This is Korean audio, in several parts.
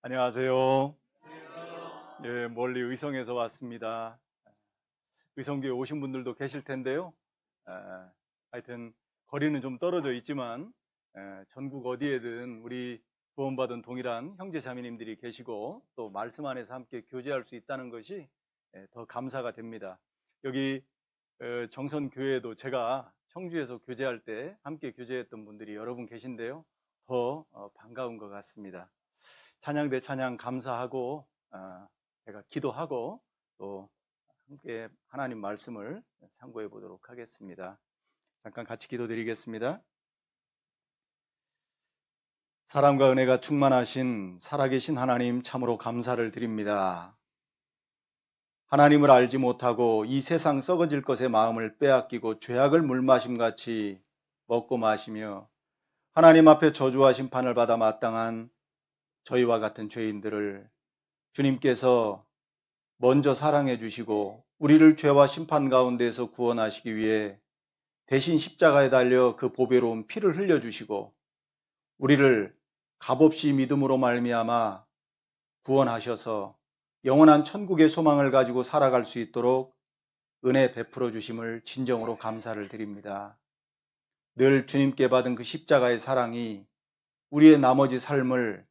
안녕하세요. 예, 멀리 의성에서 왔습니다. 의성교에 오신 분들도 계실 텐데요. 하여튼 거리는 좀 떨어져 있지만 전국 어디에든 우리 구원받은 동일한 형제 자매님들이 계시고 또 말씀 안에서 함께 교제할 수 있다는 것이 더 감사가 됩니다. 여기 정선교회도 제가 청주에서 교제할 때 함께 교제했던 분들이 여러분 계신데요. 더 반가운 것 같습니다. 찬양 대 찬양 감사하고 제가 기도하고 또 함께 하나님 말씀을 상고해 보도록 하겠습니다. 잠깐 같이 기도드리겠습니다. 사랑과 은혜가 충만하신 살아계신 하나님 참으로 감사를 드립니다. 하나님을 알지 못하고 이 세상 썩어질 것에 마음을 빼앗기고 죄악을 물마심같이 먹고 마시며 하나님 앞에 저주와 심판을 받아 마땅한 저희와 같은 죄인들을 주님께서 먼저 사랑해 주시고 우리를 죄와 심판 가운데에서 구원하시기 위해 대신 십자가에 달려 그 보배로운 피를 흘려주시고 우리를 값없이 믿음으로 말미암아 구원하셔서 영원한 천국의 소망을 가지고 살아갈 수 있도록 은혜 베풀어 주심을 진정으로 감사를 드립니다. 늘 주님께 받은 그 십자가의 사랑이 우리의 나머지 삶을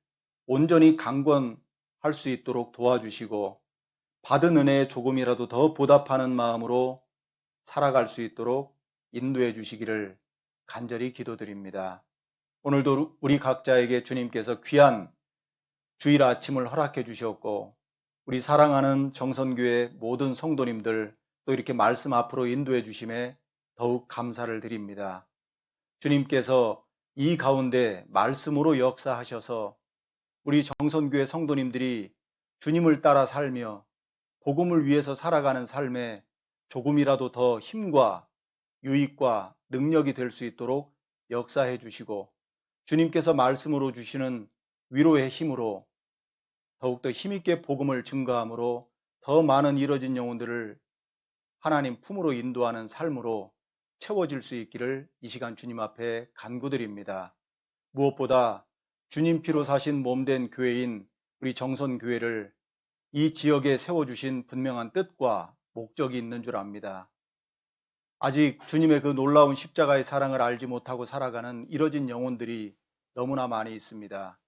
온전히 강권할 수 있도록 도와주시고 받은 은혜에 조금이라도 더 보답하는 마음으로 살아갈 수 있도록 인도해 주시기를 간절히 기도드립니다. 오늘도 우리 각자에게 주님께서 귀한 주일 아침을 허락해 주셨고 우리 사랑하는 정선교회 모든 성도님들 또 이렇게 말씀 앞으로 인도해 주심에 더욱 감사를 드립니다. 주님께서 이 가운데 말씀으로 역사하셔서 우리 정선교회 성도님들이 주님을 따라 살며 복음을 위해서 살아가는 삶에 조금이라도 더 힘과 유익과 능력이 될 수 있도록 역사해 주시고 주님께서 말씀으로 주시는 위로의 힘으로 더욱더 힘있게 복음을 증거함으로 더 많은 잃어진 영혼들을 하나님 품으로 인도하는 삶으로 채워질 수 있기를 이 시간 주님 앞에 간구드립니다. 무엇보다 주님 피로 사신 몸된 교회인 우리 정선교회를 이 지역에 세워주신 분명한 뜻과 목적이 있는 줄 압니다. 아직 주님의 그 놀라운 십자가의 사랑을 알지 못하고 살아가는 잃어진 영혼들이 너무나 많이 있습니다.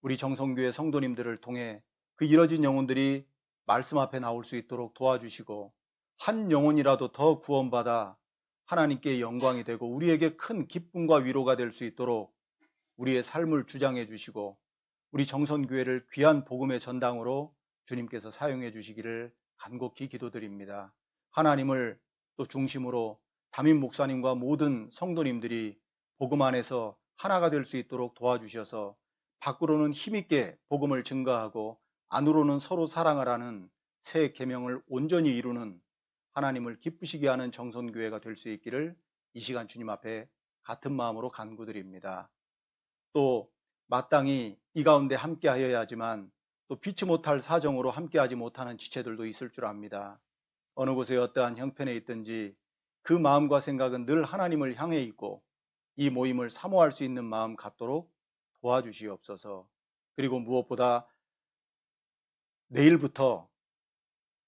우리 정성교회 성도님들을 통해 그 잃어진 영혼들이 말씀 앞에 나올 수 있도록 도와주시고 한 영혼이라도 더 구원받아 하나님께 영광이 되고 우리에게 큰 기쁨과 위로가 될 수 있도록 우리의 삶을 주장해 주시고 우리 정선교회를 귀한 복음의 전당으로 주님께서 사용해 주시기를 간곡히 기도드립니다. 하나님을 또 중심으로 담임 목사님과 모든 성도님들이 복음 안에서 하나가 될 수 있도록 도와주셔서 밖으로는 힘있게 복음을 증거하고 안으로는 서로 사랑을 하는 새 계명을 온전히 이루는 하나님을 기쁘시게 하는 정선교회가 될 수 있기를 이 시간 주님 앞에 같은 마음으로 간구드립니다. 또 마땅히 이 가운데 함께 하여야 하지만 또 피치 못할 사정으로 함께하지 못하는 지체들도 있을 줄 압니다. 어느 곳에 어떠한 형편에 있든지 그 마음과 생각은 늘 하나님을 향해 있고 이 모임을 사모할 수 있는 마음 갖도록 도와주시옵소서. 그리고 무엇보다 내일부터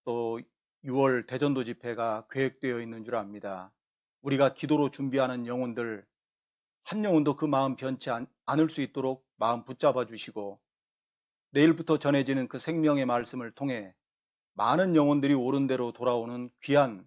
또 6월 대전도 집회가 계획되어 있는 줄 압니다. 우리가 기도로 준비하는 영혼들 한 영혼도 그 마음 변치 않을 수 있도록 마음 붙잡아 주시고 내일부터 전해지는 그 생명의 말씀을 통해 많은 영혼들이 옳은 대로 돌아오는 귀한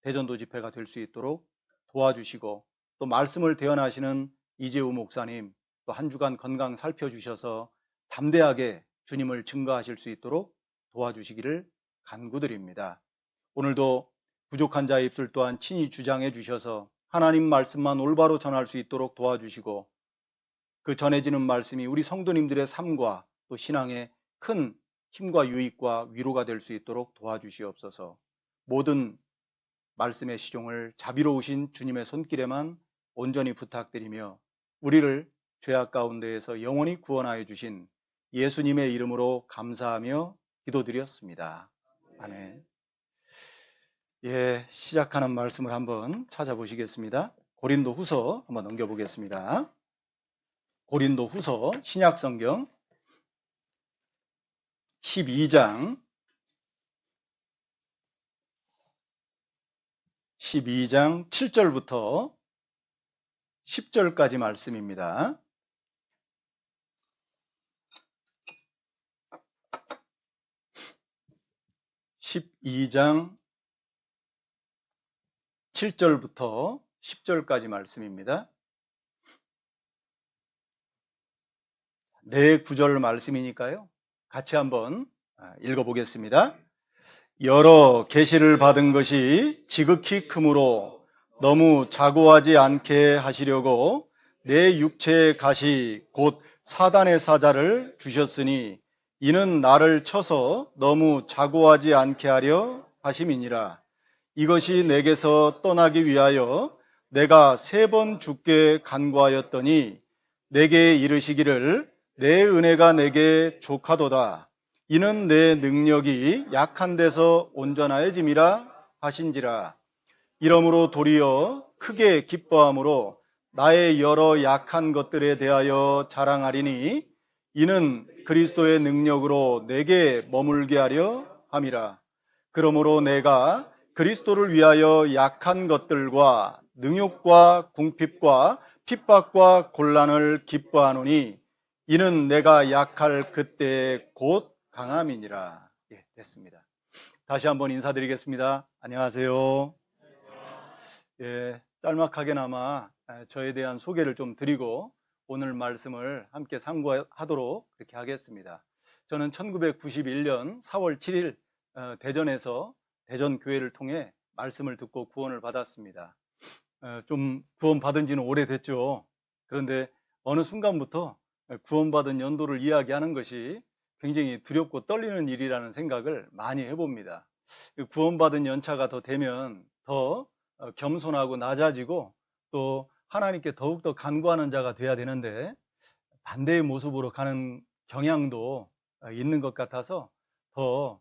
대전도 집회가 될 수 있도록 도와주시고 또 말씀을 대언하시는 이재우 목사님 또 한 주간 건강 살펴주셔서 담대하게 주님을 증거하실 수 있도록 도와주시기를 간구드립니다. 오늘도 부족한 자의 입술 또한 친히 주장해 주셔서 하나님 말씀만 올바로 전할 수 있도록 도와주시고 그 전해지는 말씀이 우리 성도님들의 삶과 또 신앙에 큰 힘과 유익과 위로가 될 수 있도록 도와주시옵소서. 모든 말씀의 시종을 자비로우신 주님의 손길에만 온전히 부탁드리며 우리를 죄악 가운데에서 영원히 구원하여 주신 예수님의 이름으로 감사하며 기도드렸습니다. 아멘. 예, 시작하는 말씀을 한번 찾아보시겠습니다. 고린도 후서 한번 넘겨보겠습니다. 고린도 후서 신약성경 12장 7절부터 10절까지 말씀입니다. 12장 7절부터 10절까지 말씀입니다. 네 구절 말씀이니까요. 같이 한번 읽어보겠습니다. 여러 계시를 받은 것이 지극히 크므로 너무 자고하지 않게 하시려고 내 육체의 가시 곧 사단의 사자를 주셨으니 이는 나를 쳐서 너무 자고하지 않게 하려 하심이니라. 이것이 내게서 떠나기 위하여 내가 3번 주께 간구하였더니 내게 이르시기를 내 은혜가 내게 족하도다. 이는 내 능력이 약한 데서 온전하여짐이라 하신지라. 이러므로 도리어 크게 기뻐함으로 나의 여러 약한 것들에 대하여 자랑하리니 이는 그리스도의 능력으로 내게 머물게 하려 함이라. 그러므로 내가 그리스도를 위하여 약한 것들과 능욕과 궁핍과 핍박과 곤란을 기뻐하노니 이는 내가 약할 그때에 곧 강함이니라. 됐습니다. 다시 한번 인사드리겠습니다. 안녕하세요. 짤막하게나마 저에 대한 소개를 좀 드리고 오늘 말씀을 함께 상고하도록 그렇게 하겠습니다. 저는 1991년 4월 7일 대전에서 대전교회를 통해 말씀을 듣고 구원을 받았습니다. 좀 구원 받은 지는 오래됐죠. 그런데 어느 순간부터 구원받은 연도를 이야기하는 것이 굉장히 두렵고 떨리는 일이라는 생각을 많이 해봅니다. 구원받은 연차가 더 되면 더 겸손하고 낮아지고 또 하나님께 더욱더 간구하는 자가 돼야 되는데 반대의 모습으로 가는 경향도 있는 것 같아서 더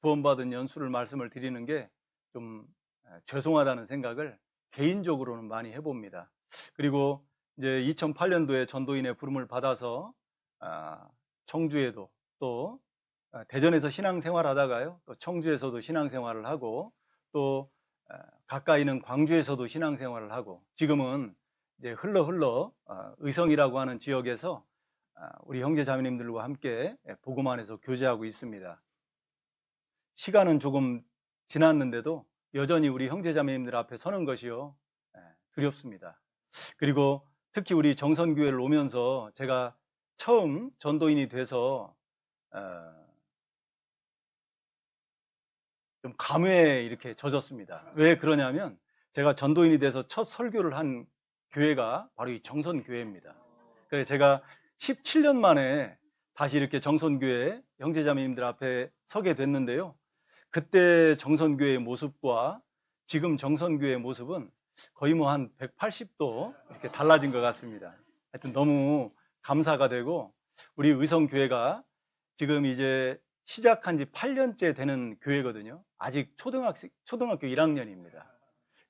구원받은 연수를 말씀을 드리는 게 좀 죄송하다는 생각을 개인적으로는 많이 해봅니다. 그리고 이제 2008년도에 전도인의 부름을 받아서 청주에도 또 대전에서 신앙생활 하다가요, 또 청주에서도 신앙생활을 하고 또 가까이는 광주에서도 신앙생활을 하고 지금은 이제 흘러 의성이라고 하는 지역에서 우리 형제자매님들과 함께 복음 안에서 교제하고 있습니다. 시간은 조금 지났는데도 여전히 우리 형제자매님들 앞에 서는 것이요 두렵습니다. 그리고 특히 우리 정선교회를 오면서 제가 처음 전도인이 돼서 좀 감회에 이렇게 젖었습니다. 왜 그러냐면 제가 전도인이 돼서 첫 설교를 한 교회가 바로 이 정선교회입니다. 그래서 제가 17년 만에 다시 이렇게 정선교회 형제자매님들 앞에 서게 됐는데요. 그때 정선교회의 모습과 지금 정선교회의 모습은 거의 뭐 한 180도 이렇게 달라진 것 같습니다. 하여튼 너무 감사가 되고 우리 의성교회가 지금 이제 시작한 지 8년째 되는 교회거든요. 아직 초등학교 1학년입니다.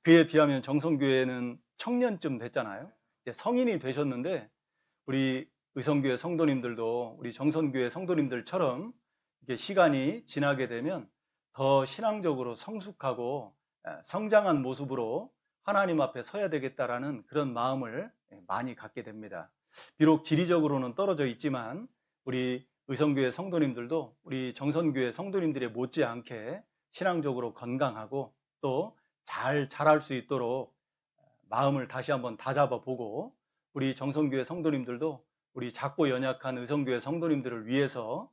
그에 비하면 정선교회는 청년쯤 됐잖아요. 이제 성인이 되셨는데 우리 의성교회 성도님들도 우리 정선교회 성도님들처럼 이게 시간이 지나게 되면 더 신앙적으로 성숙하고 성장한 모습으로 하나님 앞에 서야 되겠다라는 그런 마음을 많이 갖게 됩니다. 비록 지리적으로는 떨어져 있지만 우리 의성교회 성도님들도 우리 정선교회 성도님들의 못지않게 신앙적으로 건강하고 또 잘 자랄 수 있도록 마음을 다시 한번 다잡아 보고 우리 정선교회 성도님들도 우리 작고 연약한 의성교회 성도님들을 위해서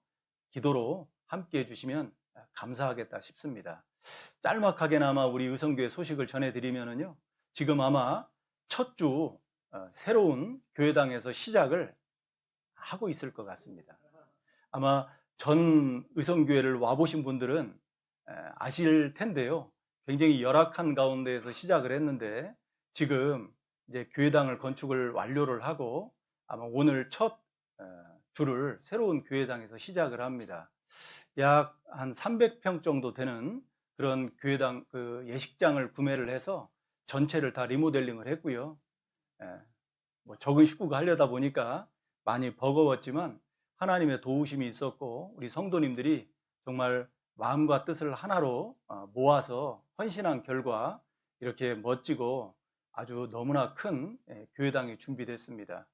기도로 함께 해주시면 감사하겠다 싶습니다. 짤막하게나마 우리 의성교회 소식을 전해드리면요, 지금 아마 첫 주 새로운 교회당에서 시작을 하고 있을 것 같습니다. 아마 전 의성교회를 와보신 분들은 아실 텐데요, 굉장히 열악한 가운데에서 시작을 했는데 지금 이제 교회당을 건축을 완료를 하고 아마 오늘 첫 주를 새로운 교회당에서 시작을 합니다. 약 한 300평 정도 되는 그런 교회당 그 예식장을 구매를 해서 전체를 다 리모델링을 했고요. 뭐 적은 식구가 하려다 보니까 많이 버거웠지만 하나님의 도우심이 있었고 우리 성도님들이 정말 마음과 뜻을 하나로 모아서 헌신한 결과 이렇게 멋지고 아주 너무나 큰 교회당이 준비됐습니다.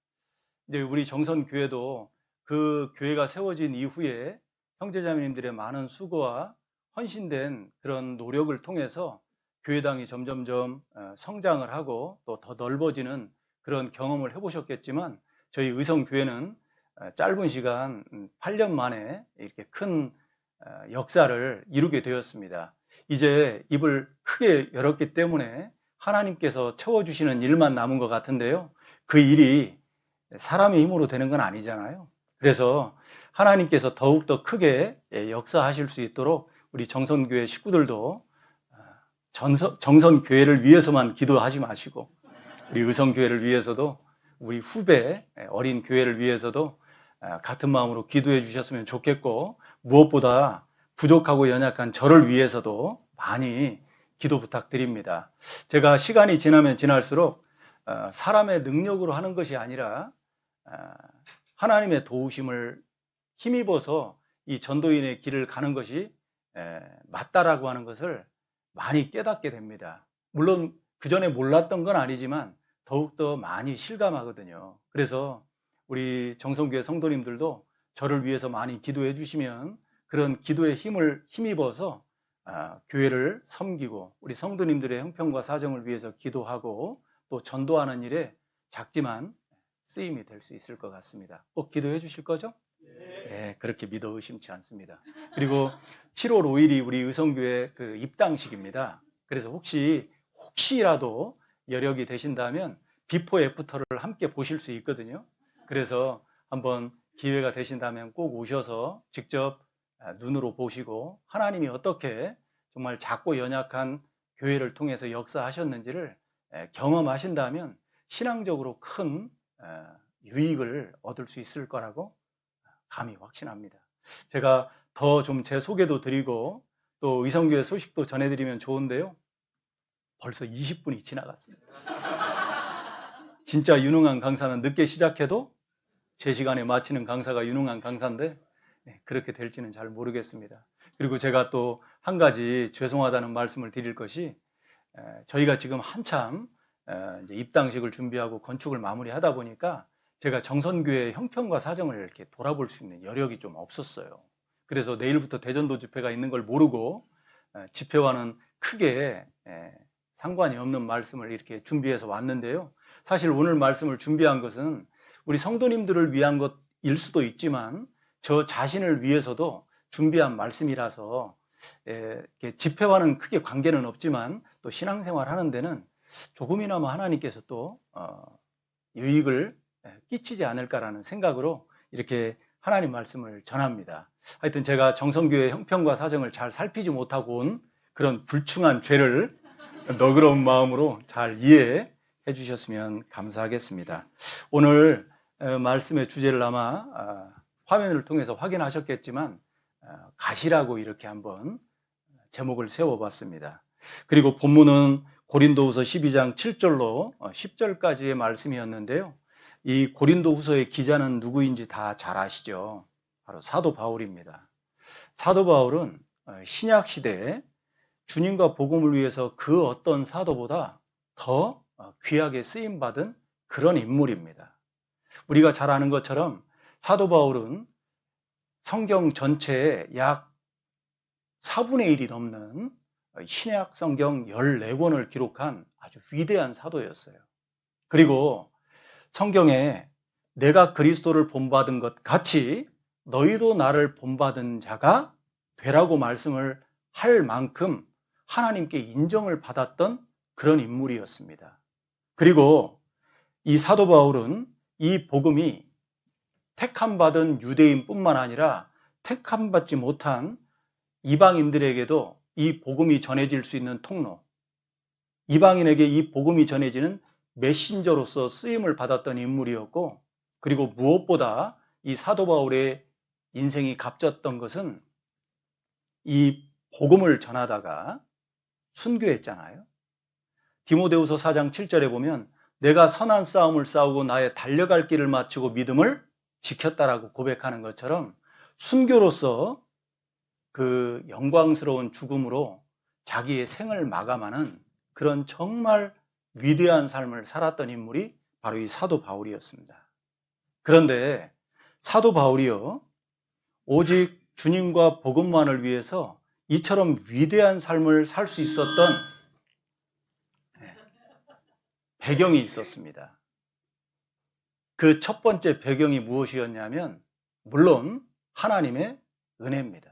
이제 우리 정선교회도 그 교회가 세워진 이후에 형제자매님들의 많은 수고와 헌신된 그런 노력을 통해서 교회당이 점점점 성장을 하고 또 더 넓어지는 그런 경험을 해보셨겠지만 저희 의성교회는 짧은 시간 8년 만에 이렇게 큰 역사를 이루게 되었습니다. 이제 입을 크게 열었기 때문에 하나님께서 채워주시는 일만 남은 것 같은데요. 그 일이 사람의 힘으로 되는 건 아니잖아요. 그래서 하나님께서 더욱더 크게 역사하실 수 있도록 우리 정선교회 식구들도 정선교회를 위해서만 기도하지 마시고 우리 의성교회를 위해서도 우리 후배 어린 교회를 위해서도 같은 마음으로 기도해 주셨으면 좋겠고 무엇보다 부족하고 연약한 저를 위해서도 많이 기도 부탁드립니다. 제가 시간이 지나면 지날수록 사람의 능력으로 하는 것이 아니라 하나님의 도우심을 힘입어서 이 전도인의 길을 가는 것이 맞다라고 하는 것을 많이 깨닫게 됩니다. 물론 그 전에 몰랐던 건 아니지만 더욱더 많이 실감하거든요. 그래서 우리 정성교회 성도님들도 저를 위해서 많이 기도해 주시면 그런 기도의 힘을 힘입어서 교회를 섬기고 우리 성도님들의 형편과 사정을 위해서 기도하고 또 전도하는 일에 작지만 쓰임이 될 수 있을 것 같습니다. 꼭 기도해 주실 거죠? 네, 그렇게 믿어 의심치 않습니다. 그리고 7월 5일이 우리 의성교회 그 입당식입니다. 그래서 혹시라도 여력이 되신다면 비포 애프터를 함께 보실 수 있거든요. 그래서 한번 기회가 되신다면 꼭 오셔서 직접 눈으로 보시고 하나님이 어떻게 정말 작고 연약한 교회를 통해서 역사하셨는지를 경험하신다면 신앙적으로 큰 유익을 얻을 수 있을 거라고 감히 확신합니다. 제가 더 좀 제 소개도 드리고 또 의성교회 소식도 전해드리면 좋은데요. 벌써 20분이 지나갔습니다. 진짜 유능한 강사는 늦게 시작해도 제 시간에 마치는 강사가 유능한 강사인데 그렇게 될지는 잘 모르겠습니다. 그리고 제가 또 한 가지 죄송하다는 말씀을 드릴 것이 저희가 지금 한참 이제 입당식을 준비하고 건축을 마무리하다 보니까 제가 정선교회 형편과 사정을 이렇게 돌아볼 수 있는 여력이 좀 없었어요. 그래서 내일부터 대전도 집회가 있는 걸 모르고 집회와는 크게 상관이 없는 말씀을 이렇게 준비해서 왔는데요. 사실 오늘 말씀을 준비한 것은 우리 성도님들을 위한 것일 수도 있지만 저 자신을 위해서도 준비한 말씀이라서 집회와는 크게 관계는 없지만 또 신앙생활 하는 데는 조금이나마 하나님께서 또 유익을 끼치지 않을까라는 생각으로 이렇게 하나님 말씀을 전합니다. 하여튼 제가 정성교회 형편과 사정을 잘 살피지 못하고 온 그런 불충한 죄를 너그러운 마음으로 잘 이해해 주셨으면 감사하겠습니다. 오늘 말씀의 주제를 아마 화면을 통해서 확인하셨겠지만 가시라고 이렇게 한번 제목을 세워봤습니다. 그리고 본문은 고린도후서 12장 7절로 10절까지의 말씀이었는데요. 이 고린도후서의 기자는 누구인지 다 잘 아시죠? 바로 사도 바울입니다. 사도 바울은 신약 시대에 주님과 복음을 위해서 그 어떤 사도보다 더 귀하게 쓰임받은 그런 인물입니다. 우리가 잘 아는 것처럼 사도 바울은 성경 전체의 약 4분의 1이 넘는 신약 성경 14권을 기록한 아주 위대한 사도였어요. 그리고 성경에 내가 그리스도를 본받은 것 같이 너희도 나를 본받은 자가 되라고 말씀을 할 만큼 하나님께 인정을 받았던 그런 인물이었습니다. 그리고 이 사도 바울은 이 복음이 택함받은 유대인뿐만 아니라 택함받지 못한 이방인들에게도 이 복음이 전해질 수 있는 통로, 이방인에게 이 복음이 전해지는 메신저로서 쓰임을 받았던 인물이었고, 그리고 무엇보다 이 사도 바울의 인생이 값졌던 것은 이 복음을 전하다가 순교했잖아요. 디모데후서 4장 7절에 보면 내가 선한 싸움을 싸우고 나의 달려갈 길을 마치고 믿음을 지켰다라고 고백하는 것처럼 순교로서 그 영광스러운 죽음으로 자기의 생을 마감하는 그런 정말 위대한 삶을 살았던 인물이 바로 이 사도 바울이었습니다. 그런데 사도 바울이요, 오직 주님과 복음만을 위해서 이처럼 위대한 삶을 살 수 있었던 배경이 있었습니다. 그 첫 번째 배경이 무엇이었냐면 물론 하나님의 은혜입니다.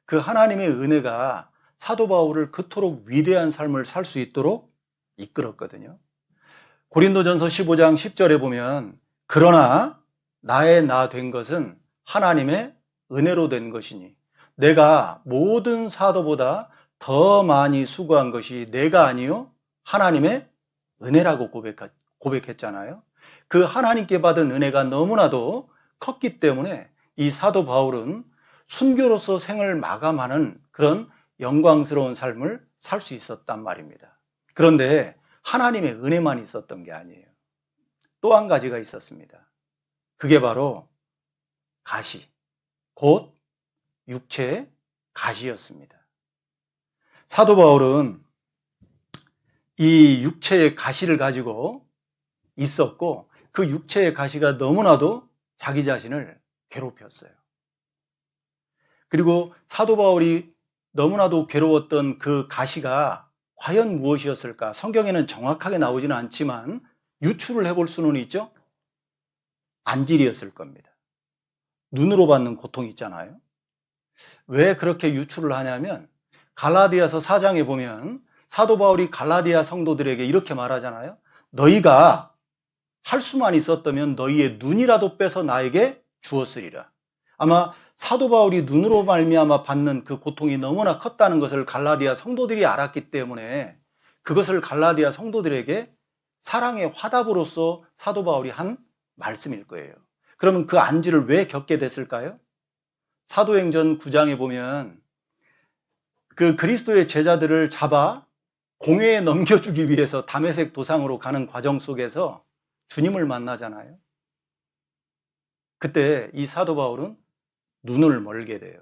그 하나님의 은혜가 사도 바울을 그토록 위대한 삶을 살 수 있도록 이끌었거든요. 고린도전서 15장 10절에 보면 그러나 나의 나 된 것은 하나님의 은혜로 된 것이니 내가 모든 사도보다 더 많이 수고한 것이 내가 아니요 하나님의 은혜라고 고백했잖아요. 그 하나님께 받은 은혜가 너무나도 컸기 때문에 이 사도 바울은 순교로서 생을 마감하는 그런 영광스러운 삶을 살 수 있었단 말입니다. 그런데 하나님의 은혜만 있었던 게 아니에요. 또 한 가지가 있었습니다. 그게 바로 가시, 곧 육체의 가시였습니다. 사도 바울은 이 육체의 가시를 가지고 있었고 그 육체의 가시가 너무나도 자기 자신을 괴롭혔어요. 그리고 사도 바울이 너무나도 괴로웠던 그 가시가 과연 무엇이었을까? 성경에는 정확하게 나오지는 않지만 유추를 해볼 수는 있죠? 안질이었을 겁니다. 눈으로 받는 고통이 있잖아요. 왜 그렇게 유추를 하냐면 갈라디아서 4장에 보면 사도 바울이 갈라디아 성도들에게 이렇게 말하잖아요. 너희가 할 수만 있었다면 너희의 눈이라도 빼서 나에게 주었으리라. 아마 사도 바울이 눈으로 말미암아 받는 그 고통이 너무나 컸다는 것을 갈라디아 성도들이 알았기 때문에 그것을 갈라디아 성도들에게 사랑의 화답으로서 사도 바울이 한 말씀일 거예요. 그러면 그 안지를 왜 겪게 됐을까요? 사도행전 9장에 보면 그 그리스도의 제자들을 잡아 공회에 넘겨주기 위해서 다메섹 도상으로 가는 과정 속에서 주님을 만나잖아요. 그때 이 사도 바울은 눈을 멀게 돼요.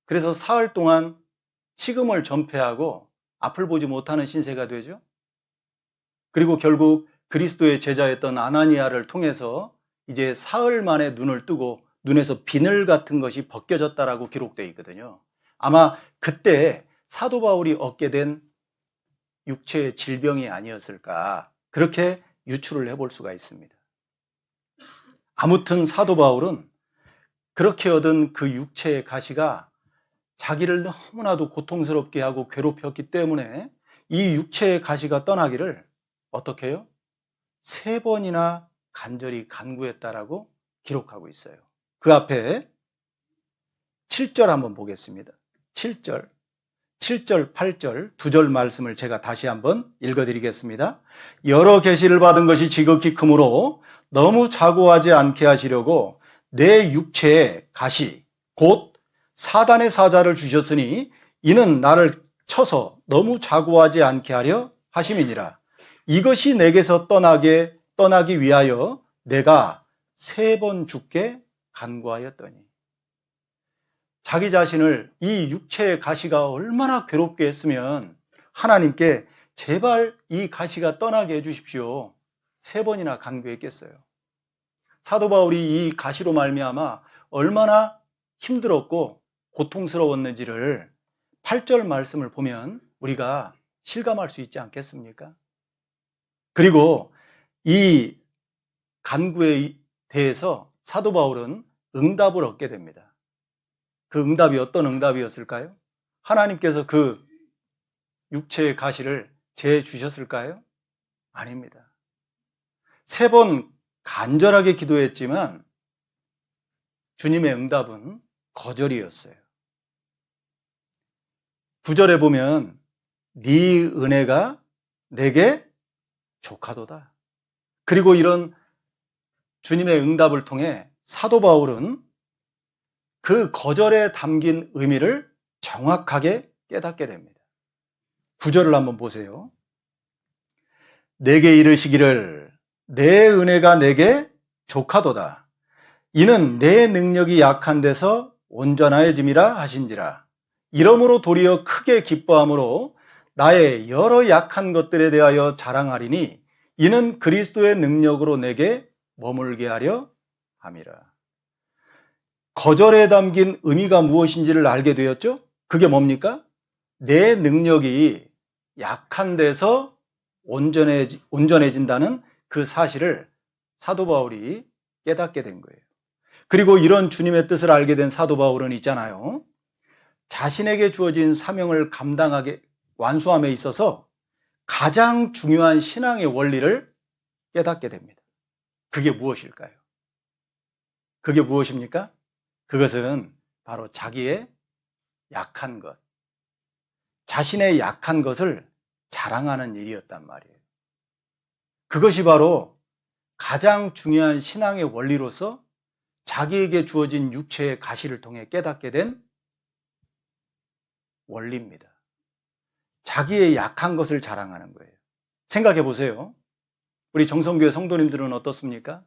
그래서 사흘 동안 식음을 전폐하고 앞을 보지 못하는 신세가 되죠. 그리고 결국 그리스도의 제자였던 아나니아를 통해서 이제 사흘 만에 눈을 뜨고 눈에서 비늘 같은 것이 벗겨졌다라고 기록되어 있거든요. 아마 그때 사도 바울이 얻게 된 육체의 질병이 아니었을까, 그렇게 유추를 해볼 수가 있습니다. 아무튼 사도 바울은 그렇게 얻은 그 육체의 가시가 자기를 너무나도 고통스럽게 하고 괴롭혔기 때문에 이 육체의 가시가 떠나기를 어떻게 해요? 3번이나 간절히 간구했다라고 기록하고 있어요. 그 앞에 7절 한번 보겠습니다. 7절, 8절 두 절 말씀을 제가 다시 한번 읽어드리겠습니다. 여러 계시를 받은 것이 지극히 크므로 너무 자고하지 않게 하시려고 내 육체에 가시 곧 사단의 사자를 주셨으니 이는 나를 쳐서 너무 자고하지 않게 하려 하심이니라. 이것이 내게서 떠나기 위하여 내가 3번 죽게 간구하였더니. 자기 자신을 이 육체의 가시가 얼마나 괴롭게 했으면 하나님께 제발 이 가시가 떠나게 해주십시오 3번이나 간구했겠어요. 사도 바울이 이 가시로 말미암아 얼마나 힘들었고 고통스러웠는지를 8절 말씀을 보면 우리가 실감할 수 있지 않겠습니까? 그리고 이 간구에 대해서 사도 바울은 응답을 얻게 됩니다. 그 응답이 어떤 응답이었을까요? 하나님께서 그 육체의 가시를 재주셨을까요? 아닙니다. 3번 간절하게 기도했지만 주님의 응답은 거절이었어요. 9절에 보면 네 은혜가 내게 족하도다. 그리고 이런 주님의 응답을 통해 사도 바울은 그 거절에 담긴 의미를 정확하게 깨닫게 됩니다. 9절을 한번 보세요. 내게 이르시기를 내 은혜가 내게 족하도다. 이는 내 능력이 약한 데서 온전하여짐이라 하신지라. 이러므로 도리어 크게 기뻐함으로 나의 여러 약한 것들에 대하여 자랑하리니 이는 그리스도의 능력으로 내게 머물게 하려 함이라. 거절에 담긴 의미가 무엇인지를 알게 되었죠? 그게 뭡니까? 내 능력이 약한 데서 온전해진다는 그 사실을 사도 바울이 깨닫게 된 거예요. 그리고 이런 주님의 뜻을 알게 된 사도 바울은 있잖아요. 자신에게 주어진 사명을 완수함에 있어서 가장 중요한 신앙의 원리를 깨닫게 됩니다. 그게 무엇일까요? 그게 무엇입니까? 그것은 바로 자기의 약한 것, 자신의 약한 것을 자랑하는 일이었단 말이에요. 그것이 바로 가장 중요한 신앙의 원리로서 자기에게 주어진 육체의 가시를 통해 깨닫게 된 원리입니다. 자기의 약한 것을 자랑하는 거예요. 생각해 보세요. 우리 정성교회 성도님들은 어떻습니까?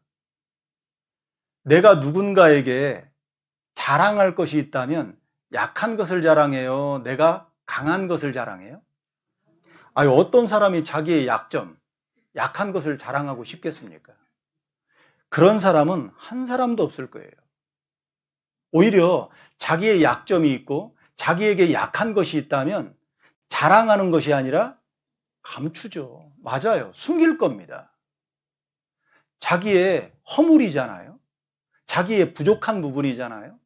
내가 누군가에게 자랑할 것이 있다면 약한 것을 자랑해요? 내가 강한 것을 자랑해요? 어떤 사람이 자기의 약한 것을 자랑하고 싶겠습니까? 그런 사람은 한 사람도 없을 거예요. 오히려 자기의 약점이 있고 자기에게 약한 것이 있다면 자랑하는 것이 아니라 감추죠. 맞아요. 숨길 겁니다. 자기의 허물이잖아요. 자기의 부족한 부분이잖아요.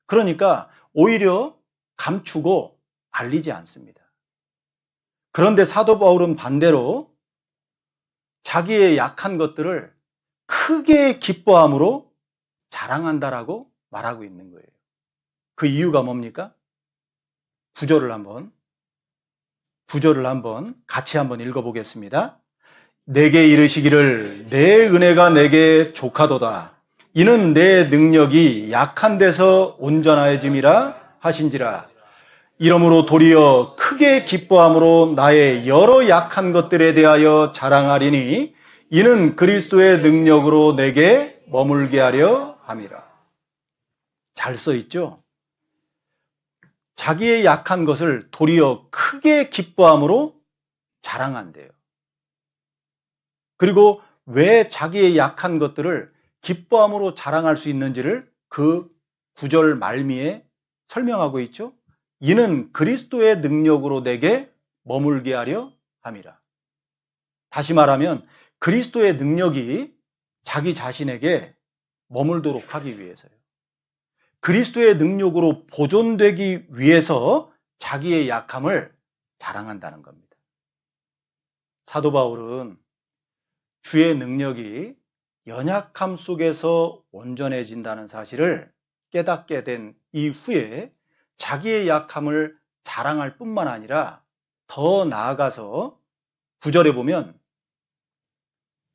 그러니까 오히려 감추고 알리지 않습니다. 그런데 사도 바울은 반대로 자기의 약한 것들을 크게 기뻐함으로 자랑한다라고 말하고 있는 거예요. 그 이유가 뭡니까? 구절을 한번 같이 한번 읽어보겠습니다. 내게 이르시기를 내 은혜가 내게 족하도다. 이는 내 능력이 약한 데서 온전하여짐이라 하신지라. 이러므로 도리어 크게 기뻐함으로 나의 여러 약한 것들에 대하여 자랑하리니 이는 그리스도의 능력으로 내게 머물게 하려 함이라. 잘 써 있죠? 자기의 약한 것을 도리어 크게 기뻐함으로 자랑한대요. 그리고 왜 자기의 약한 것들을 기뻐함으로 자랑할 수 있는지를 그 구절 말미에 설명하고 있죠. 이는 그리스도의 능력으로 내게 머물게 하려 함이라. 다시 말하면 그리스도의 능력이 자기 자신에게 머물도록 하기 위해서요. 그리스도의 능력으로 보존되기 위해서 자기의 약함을 자랑한다는 겁니다. 사도 바울은 주의 능력이 연약함 속에서 온전해진다는 사실을 깨닫게 된 이후에 자기의 약함을 자랑할 뿐만 아니라 더 나아가서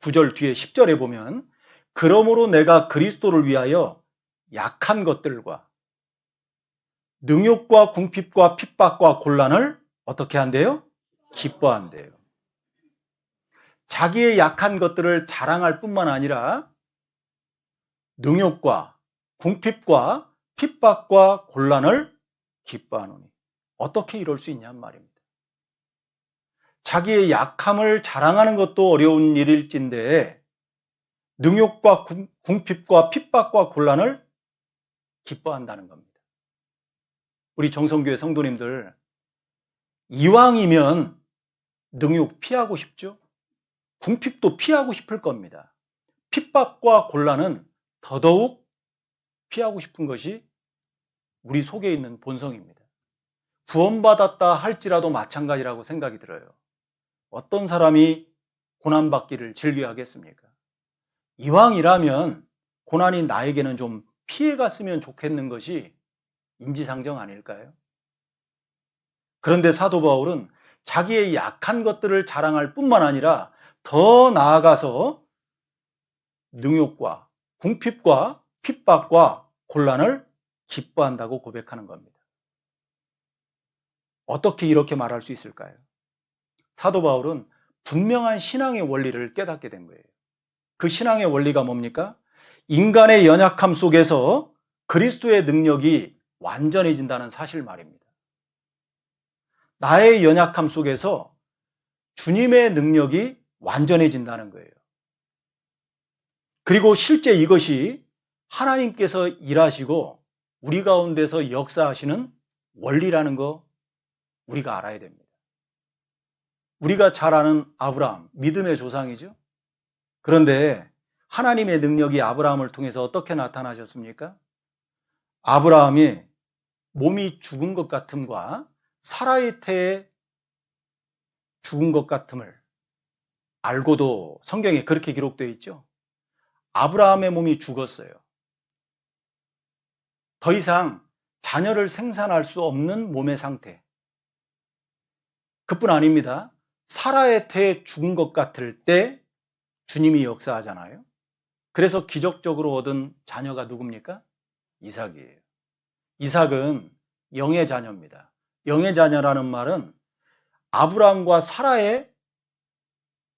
9절 뒤에 10절에 보면 그러므로 내가 그리스도를 위하여 약한 것들과 능욕과 궁핍과 핍박과 곤란을 어떻게 한대요? 기뻐한대요. 자기의 약한 것들을 자랑할 뿐만 아니라 능욕과 궁핍과 핍박과 곤란을 기뻐하노니. 어떻게 이럴 수 있냔 말입니다. 자기의 약함을 자랑하는 것도 어려운 일일진데 능욕과 궁핍과 핍박과 곤란을 기뻐한다는 겁니다. 우리 정성교회 성도님들, 이왕이면 능욕 피하고 싶죠? 궁핍도 피하고 싶을 겁니다. 핍박과 곤란은 더더욱 피하고 싶은 것이 우리 속에 있는 본성입니다. 구원받았다 할지라도 마찬가지라고 생각이 들어요. 어떤 사람이 고난받기를 즐겨하겠습니까? 이왕이라면 고난이 나에게는 좀 피해갔으면 좋겠는 것이 인지상정 아닐까요? 그런데 사도 바울은 자기의 약한 것들을 자랑할 뿐만 아니라 더 나아가서 능욕과 궁핍과 핍박과 곤란을 기뻐한다고 고백하는 겁니다. 어떻게 이렇게 말할 수 있을까요? 사도 바울은 분명한 신앙의 원리를 깨닫게 된 거예요. 그 신앙의 원리가 뭡니까? 인간의 연약함 속에서 그리스도의 능력이 완전해진다는 사실 말입니다. 나의 연약함 속에서 주님의 능력이 완전해진다는 거예요. 그리고 실제 이것이 하나님께서 일하시고 우리 가운데서 역사하시는 원리라는 거 우리가 알아야 됩니다. 우리가 잘 아는 아브라함, 믿음의 조상이죠. 그런데 하나님의 능력이 아브라함을 통해서 어떻게 나타나셨습니까? 아브라함이 몸이 죽은 것 같음과 사라의 태에 죽은 것 같음을 알고도 성경에 그렇게 기록되어 있죠. 아브라함의 몸이 죽었어요. 더 이상 자녀를 생산할 수 없는 몸의 상태. 그뿐 아닙니다. 사라의 태에 죽은 것 같을 때 주님이 역사하잖아요. 그래서 기적적으로 얻은 자녀가 누굽니까? 이삭이에요. 이삭은 영의 자녀입니다. 영의 자녀라는 말은 아브라함과 사라의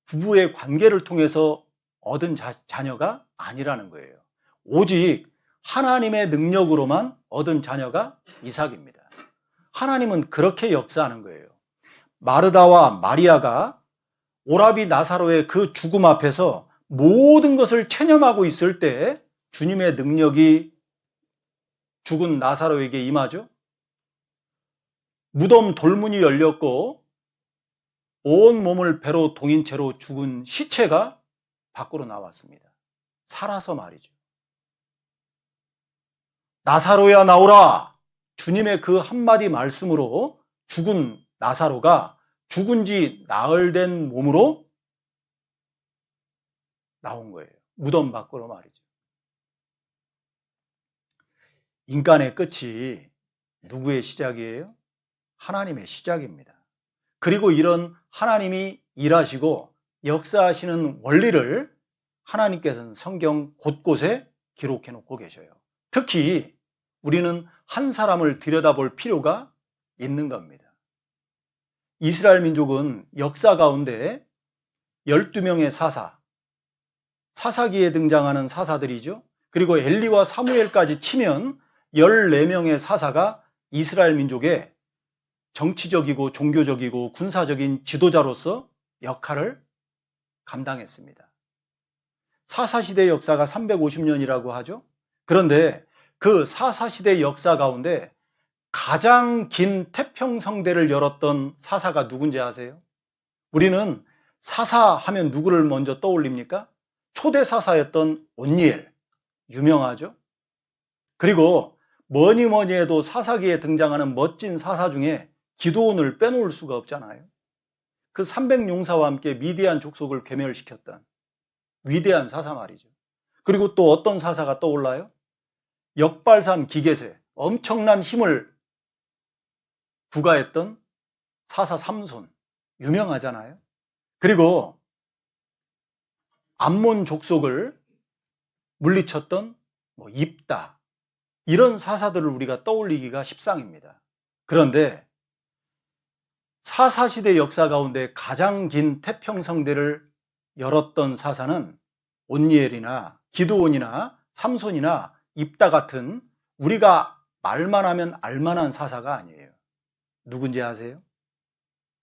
부부의 관계를 통해서 얻은 자녀가 아니라는 거예요. 오직 하나님의 능력으로만 얻은 자녀가 이삭입니다. 하나님은 그렇게 역사하는 거예요. 마르다와 마리아가 오라비 나사로의 그 죽음 앞에서 모든 것을 체념하고 있을 때 주님의 능력이 죽은 나사로에게 임하죠. 무덤 돌문이 열렸고 온 몸을 배로 동인 채로 죽은 시체가 밖으로 나왔습니다. 살아서 말이죠. 나사로야 나오라! 주님의 그 한마디 말씀으로 죽은 나사로가 죽은 지 나흘 된 몸으로 나온 거예요. 무덤 밖으로 말이죠. 인간의 끝이 누구의 시작이에요? 하나님의 시작입니다. 그리고 이런 하나님이 일하시고 역사하시는 원리를 하나님께서는 성경 곳곳에 기록해 놓고 계셔요. 특히 우리는 한 사람을 들여다볼 필요가 있는 겁니다. 이스라엘 민족은 역사 가운데 12명의 사사기에 등장하는 사사들이죠. 그리고 엘리와 사무엘까지 치면 14명의 사사가 이스라엘 민족의 정치적이고 종교적이고 군사적인 지도자로서 역할을 감당했습니다. 사사시대 역사가 350년이라고 하죠. 그런데 그 사사시대 역사 가운데 가장 긴 태평성대를 열었던 사사가 누군지 아세요? 우리는 사사하면 누구를 먼저 떠올립니까? 초대 사사였던 온니엘, 유명하죠? 그리고 뭐니 해도 사사기에 등장하는 멋진 사사 중에 기드온을 빼놓을 수가 없잖아요. 그 300용사와 함께 미디안 족속을 괴멸시켰던 위대한 사사 말이죠. 그리고 또 어떤 사사가 떠올라요? 역발산 기겟에 엄청난 힘을 부과했던 사사 삼손, 유명하잖아요. 그리고 암몬 족속을 물리쳤던 입다, 이런 사사들을 우리가 떠올리기가 십상입니다. 그런데 사사시대 역사 가운데 가장 긴 태평성대를 열었던 사사는 온니엘이나 기드온이나 삼손이나 입다 같은 우리가 말만 하면 알만한 사사가 아니에요. 누군지 아세요?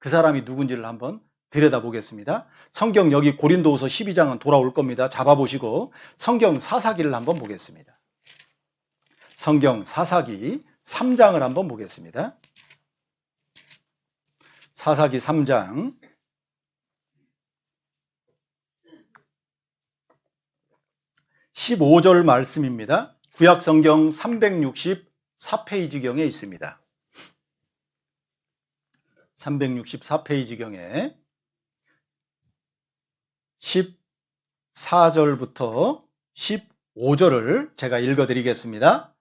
그 사람이 누군지를 한번 들여다보겠습니다. 성경 여기 고린도후서 12장은 돌아올 겁니다. 잡아보시고 성경 사사기를 한번 보겠습니다. 성경 사사기 3장을 한번 보겠습니다. 사사기 3장 15절 말씀입니다. 구약성경 364페이지경에 있습니다. 364페이지경에 14절부터 15절을 제가 읽어드리겠습니다.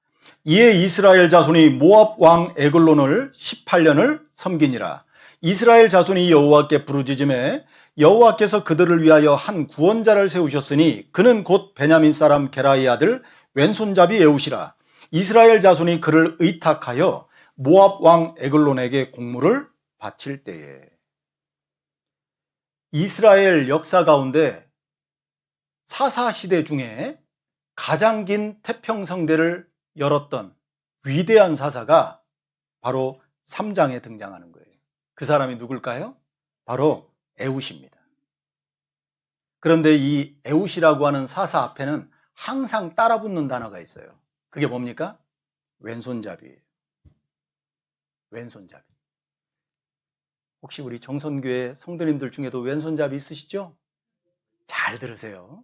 이에 이스라엘 자손이 모압 왕 에글론을 18년을 섬기니라. 이스라엘 자손이 여호와께 부르짖음에 여호와께서 그들을 위하여 한 구원자를 세우셨으니 그는 곧 베냐민 사람 게라의 아들 왼손잡이 에웃이라. 이스라엘 자손이 그를 의탁하여 모압 왕 에글론에게 공물을 바칠 때에. 이스라엘 역사 가운데 사사시대 중에 가장 긴 태평성대를 열었던 위대한 사사가 바로 3장에 등장하는 거예요. 그 사람이 누굴까요? 바로 에훗입니다. 그런데 이 에훗이라고 하는 사사 앞에는 항상 따라붙는 단어가 있어요. 그게 뭡니까? 왼손잡이에요. 왼손잡이. 혹시 우리 정선교회 성도님들 중에도 왼손잡이 있으시죠? 잘 들으세요.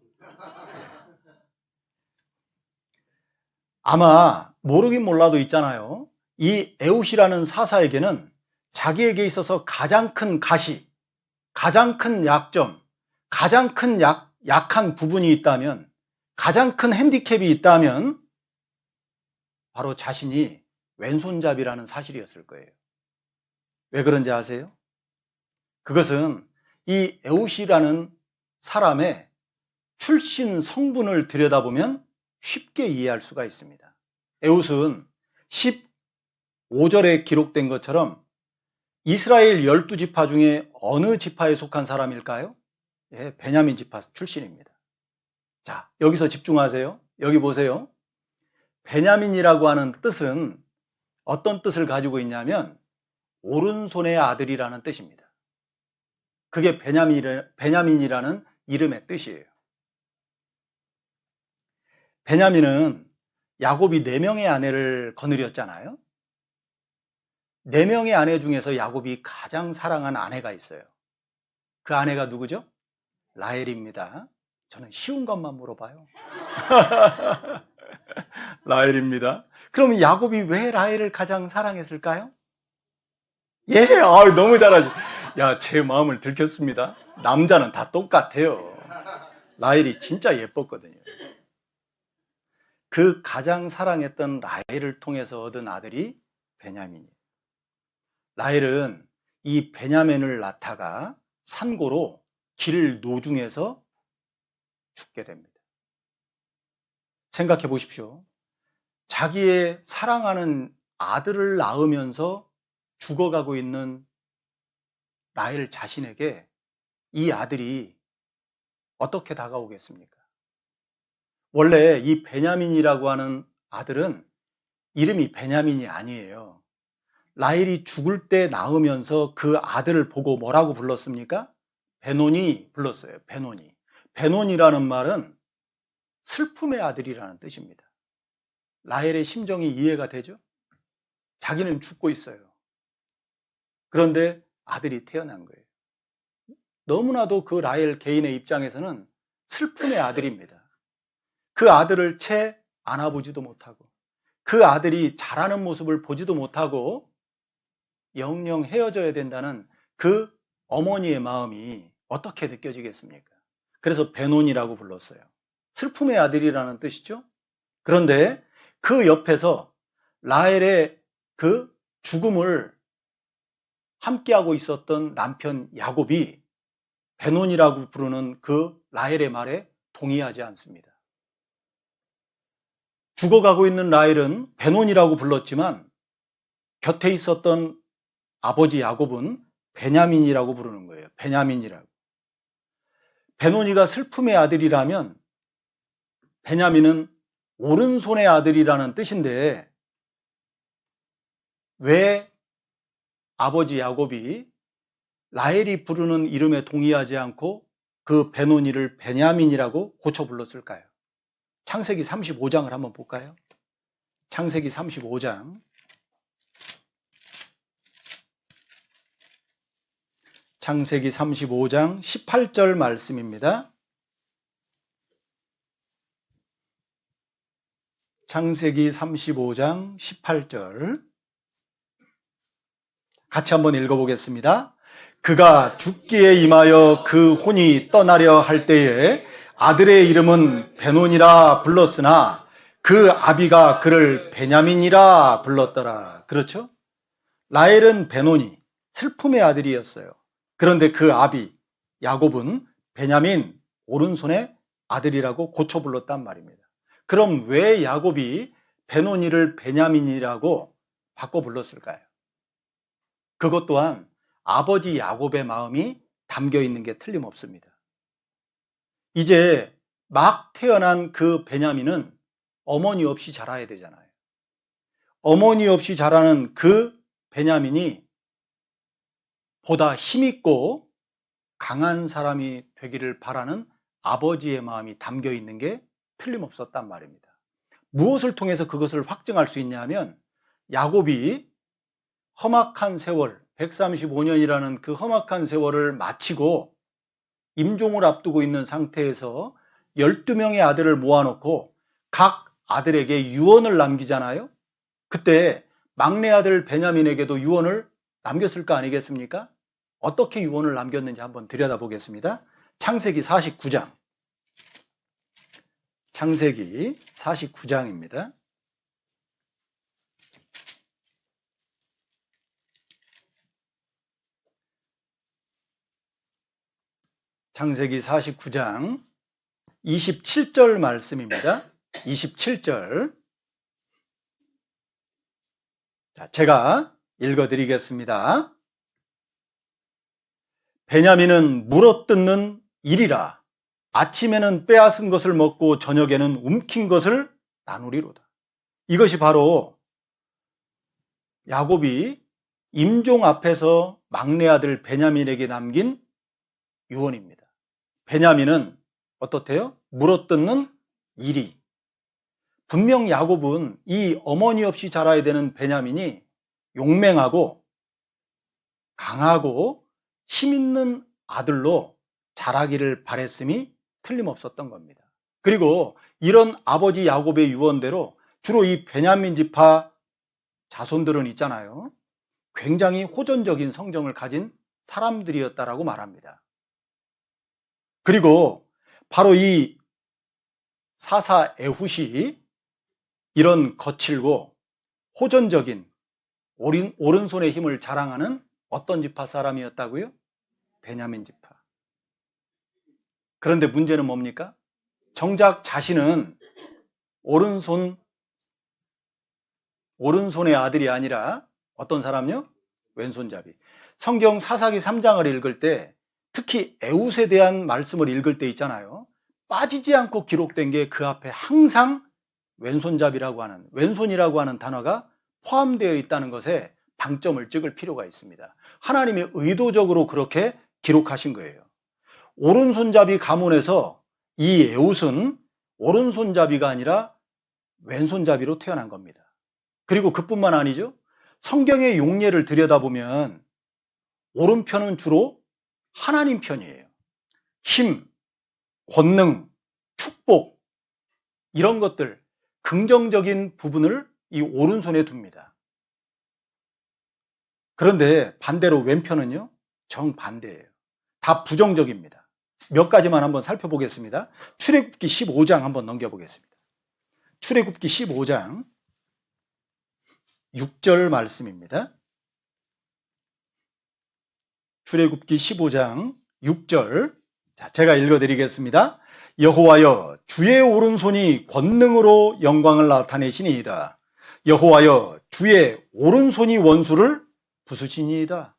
아마 모르긴 몰라도 있잖아요. 이 에훗이라는 사사에게는 자기에게 있어서 가장 큰 가시, 가장 큰 약점, 가장 큰 약한 부분이 있다면, 가장 큰 핸디캡이 있다면 바로 자신이 왼손잡이라는 사실이었을 거예요. 왜 그런지 아세요? 그것은 이 에훗이라는 사람의 출신 성분을 들여다보면 쉽게 이해할 수가 있습니다. 에훗은 15절에 기록된 것처럼 이스라엘 12지파 중에 어느 지파에 속한 사람일까요? 예, 베냐민 지파 출신입니다. 자, 여기서 집중하세요. 여기 보세요. 베냐민이라고 하는 뜻은 어떤 뜻을 가지고 있냐면 오른손의 아들이라는 뜻입니다. 그게 베냐민이라는 이름의 뜻이에요. 베냐민은 야곱이 4명의 아내를 거느렸잖아요. 4명의 아내 중에서 야곱이 가장 사랑한 아내가 있어요. 그 아내가 누구죠? 라헬입니다. 저는 쉬운 것만 물어봐요. 라헬입니다. 그러면 야곱이 왜 라헬을 가장 사랑했을까요? 예, 너무 잘하죠. 야, 제 마음을 들켰습니다. 남자는 다 똑같아요. 라헬이 진짜 예뻤거든요. 그 가장 사랑했던 라헬을 통해서 얻은 아들이 베냐민이에요. 라헬은 이 베냐민을 낳다가 산고로 길 노중에서 죽게 됩니다. 생각해 보십시오. 자기의 사랑하는 아들을 낳으면서 죽어가고 있는 라헬 자신에게 이 아들이 어떻게 다가오겠습니까? 원래 이 베냐민이라고 하는 아들은 이름이 베냐민이 아니에요. 라헬이 죽을 때 낳으면서 그 아들을 보고 뭐라고 불렀습니까? 베노니 불렀어요. 베노니. 베노니라는 말은 슬픔의 아들이라는 뜻입니다. 라헬의 심정이 이해가 되죠? 자기는 죽고 있어요. 그런데 아들이 태어난 거예요. 너무나도 그 라헬 개인의 입장에서는 슬픔의 아들입니다. 그 아들을 채 안아보지도 못하고 그 아들이 자라는 모습을 보지도 못하고 영영 헤어져야 된다는 그 어머니의 마음이 어떻게 느껴지겠습니까? 그래서 베논이라고 불렀어요. 슬픔의 아들이라는 뜻이죠. 그런데 그 옆에서 라헬의 그 죽음을 함께하고 있었던 남편 야곱이 베논이라고 부르는 그 라헬의 말에 동의하지 않습니다. 죽어가고 있는 라헬은 베논이라고 불렀지만 곁에 있었던 아버지 야곱은 베냐민이라고 부르는 거예요. 베냐민이라고. 베논이가 슬픔의 아들이라면 베냐민은 오른손의 아들이라는 뜻인데 왜 아버지 야곱이 라헬이 부르는 이름에 동의하지 않고 그 베논이를 베냐민이라고 고쳐 불렀을까요? 창세기 35장을 한번 볼까요? 창세기 35장. 창세기 35장 18절 말씀입니다. 창세기 35장 18절. 같이 한번 읽어보겠습니다. 그가 죽기에 임하여 그 혼이 떠나려 할 때에 아들의 이름은 베논이라 불렀으나 그 아비가 그를 베냐민이라 불렀더라. 그렇죠? 라헬은 베논이 슬픔의 아들이었어요. 그런데 그 아비 야곱은 베냐민 오른손의 아들이라고 고쳐 불렀단 말입니다. 그럼 왜 야곱이 베논이를 베냐민이라고 바꿔 불렀을까요? 그것 또한 아버지 야곱의 마음이 담겨 있는 게 틀림없습니다. 이제 막 태어난 그 베냐민은 어머니 없이 자라야 되잖아요. 어머니 없이 자라는 그 베냐민이 보다 힘있고 강한 사람이 되기를 바라는 아버지의 마음이 담겨 있는 게 틀림없었단 말입니다. 무엇을 통해서 그것을 확증할 수 있냐면 야곱이 험악한 세월, 135년이라는 그 험악한 세월을 마치고 임종을 앞두고 있는 상태에서 12명의 아들을 모아놓고 각 아들에게 유언을 남기잖아요. 그때 막내 아들 베냐민에게도 유언을 남겼을 거 아니겠습니까? 어떻게 유언을 남겼는지 한번 들여다보겠습니다. 창세기 49장. 창세기 49장입니다. 창세기 49장 27절 말씀입니다. 27절. 자, 제가 읽어드리겠습니다. 베냐민은 물어뜯는 일이라. 아침에는 빼앗은 것을 먹고 저녁에는 움킨 것을 나누리로다. 이것이 바로 야곱이 임종 앞에서 막내 아들 베냐민에게 남긴 유언입니다. 베냐민은 어떻대요? 물어뜯는 일이. 분명 야곱은 이 어머니 없이 자라야 되는 베냐민이 용맹하고 강하고 힘있는 아들로 자라기를 바랬음이 틀림없었던 겁니다. 그리고 이런 아버지 야곱의 유언대로 주로 이 베냐민 지파 자손들은 있잖아요. 굉장히 호전적인 성정을 가진 사람들이었다라고 말합니다. 그리고 바로 이 사사 에훗이 이런 거칠고 호전적인 오른손의 힘을 자랑하는 어떤 지파 사람이었다고요? 베냐민 지파. 그런데 문제는 뭡니까? 정작 자신은 오른손의 아들이 아니라 어떤 사람요? 왼손잡이. 성경 사사기 3장을 읽을 때 특히 에훗에 대한 말씀을 읽을 때 있잖아요. 빠지지 않고 기록된 게 그 앞에 항상 왼손잡이라고 하는, 왼손이라고 하는 단어가 포함되어 있다는 것에 방점을 찍을 필요가 있습니다. 하나님이 의도적으로 그렇게 기록하신 거예요. 오른손잡이 가문에서 이 에훗은 오른손잡이가 아니라 왼손잡이로 태어난 겁니다. 그리고 그뿐만 아니죠. 성경의 용례를 들여다보면 오른편은 주로 하나님 편이에요. 힘, 권능, 축복 이런 것들, 긍정적인 부분을 이 오른손에 둡니다. 그런데 반대로 왼편은요, 정반대예요. 다 부정적입니다. 몇 가지만 한번 살펴보겠습니다. 출애굽기 15장 한번 넘겨보겠습니다. 출애굽기 15장 6절 말씀입니다. 출애굽기 15장 6절. 자, 제가 읽어드리겠습니다. 여호와여, 주의 오른손이 권능으로 영광을 나타내시니이다. 여호와여, 주의 오른손이 원수를 부수시니이다.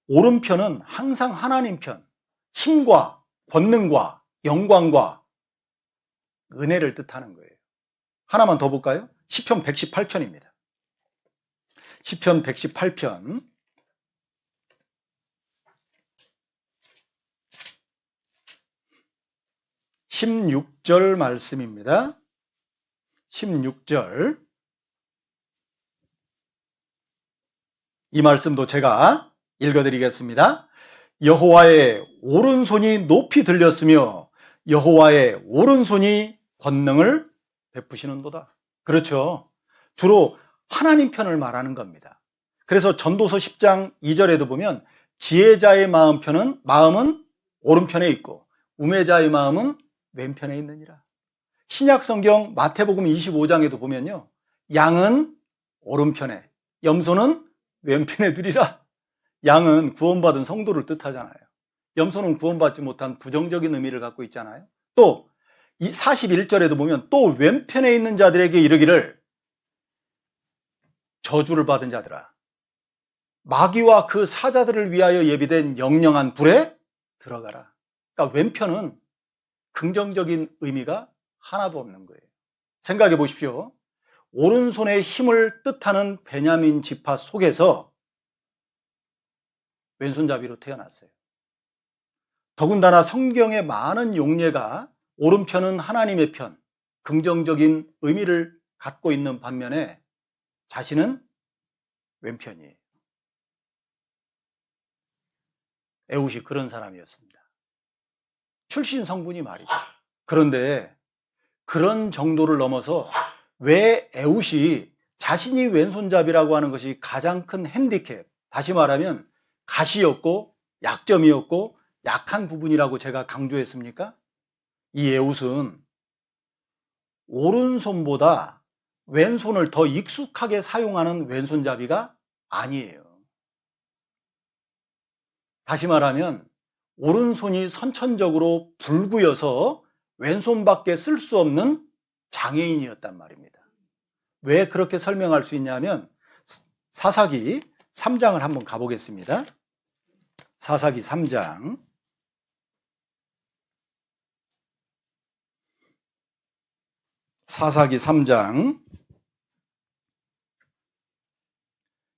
오른편은 항상 하나님 편, 힘과 권능과 영광과 은혜를 뜻하는 거예요. 하나만 더 볼까요? 시편 118편입니다. 시편 118편 16절 말씀입니다. 16절. 이 말씀도 제가 읽어드리겠습니다. 여호와의 오른손이 높이 들렸으며 여호와의 오른손이 권능을 베푸시는도다. 그렇죠. 주로 하나님 편을 말하는 겁니다. 그래서 전도서 10장 2절에도 보면 지혜자의 마음은 오른편에 있고 우매자의 마음은 왼편에 있느니라. 신약 성경 마태복음 25장에도 보면요, 양은 오른편에, 염소는 왼편에 두리라. 양은 구원받은 성도를 뜻하잖아요. 염소는 구원받지 못한 부정적인 의미를 갖고 있잖아요. 또 이 41절에도 보면 또 왼편에 있는 자들에게 이르기를 저주를 받은 자들아, 마귀와 그 사자들을 위하여 예비된 영영한 불에 들어가라. 그러니까 왼편은 긍정적인 의미가 하나도 없는 거예요. 생각해 보십시오. 오른손의 힘을 뜻하는 베냐민 지파 속에서 왼손잡이로 태어났어요. 더군다나 성경의 많은 용례가 오른편은 하나님의 편, 긍정적인 의미를 갖고 있는 반면에 자신은 왼편이에요. 에훗이 그런 사람이었습니다. 출신 성분이 말이죠. 그런데 그런 정도를 넘어서 왜 에훗이 자신이 왼손잡이라고 하는 것이 가장 큰 핸디캡, 다시 말하면 가시였고 약점이었고 약한 부분이라고 제가 강조했습니까? 이 에훗은 오른손보다 왼손을 더 익숙하게 사용하는 왼손잡이가 아니에요. 다시 말하면 오른손이 선천적으로 불구여서 왼손밖에 쓸 수 없는 장애인이었단 말입니다. 왜 그렇게 설명할 수 있냐면 사사기 3장을 한번 가보겠습니다. 사사기 3장 사사기 3장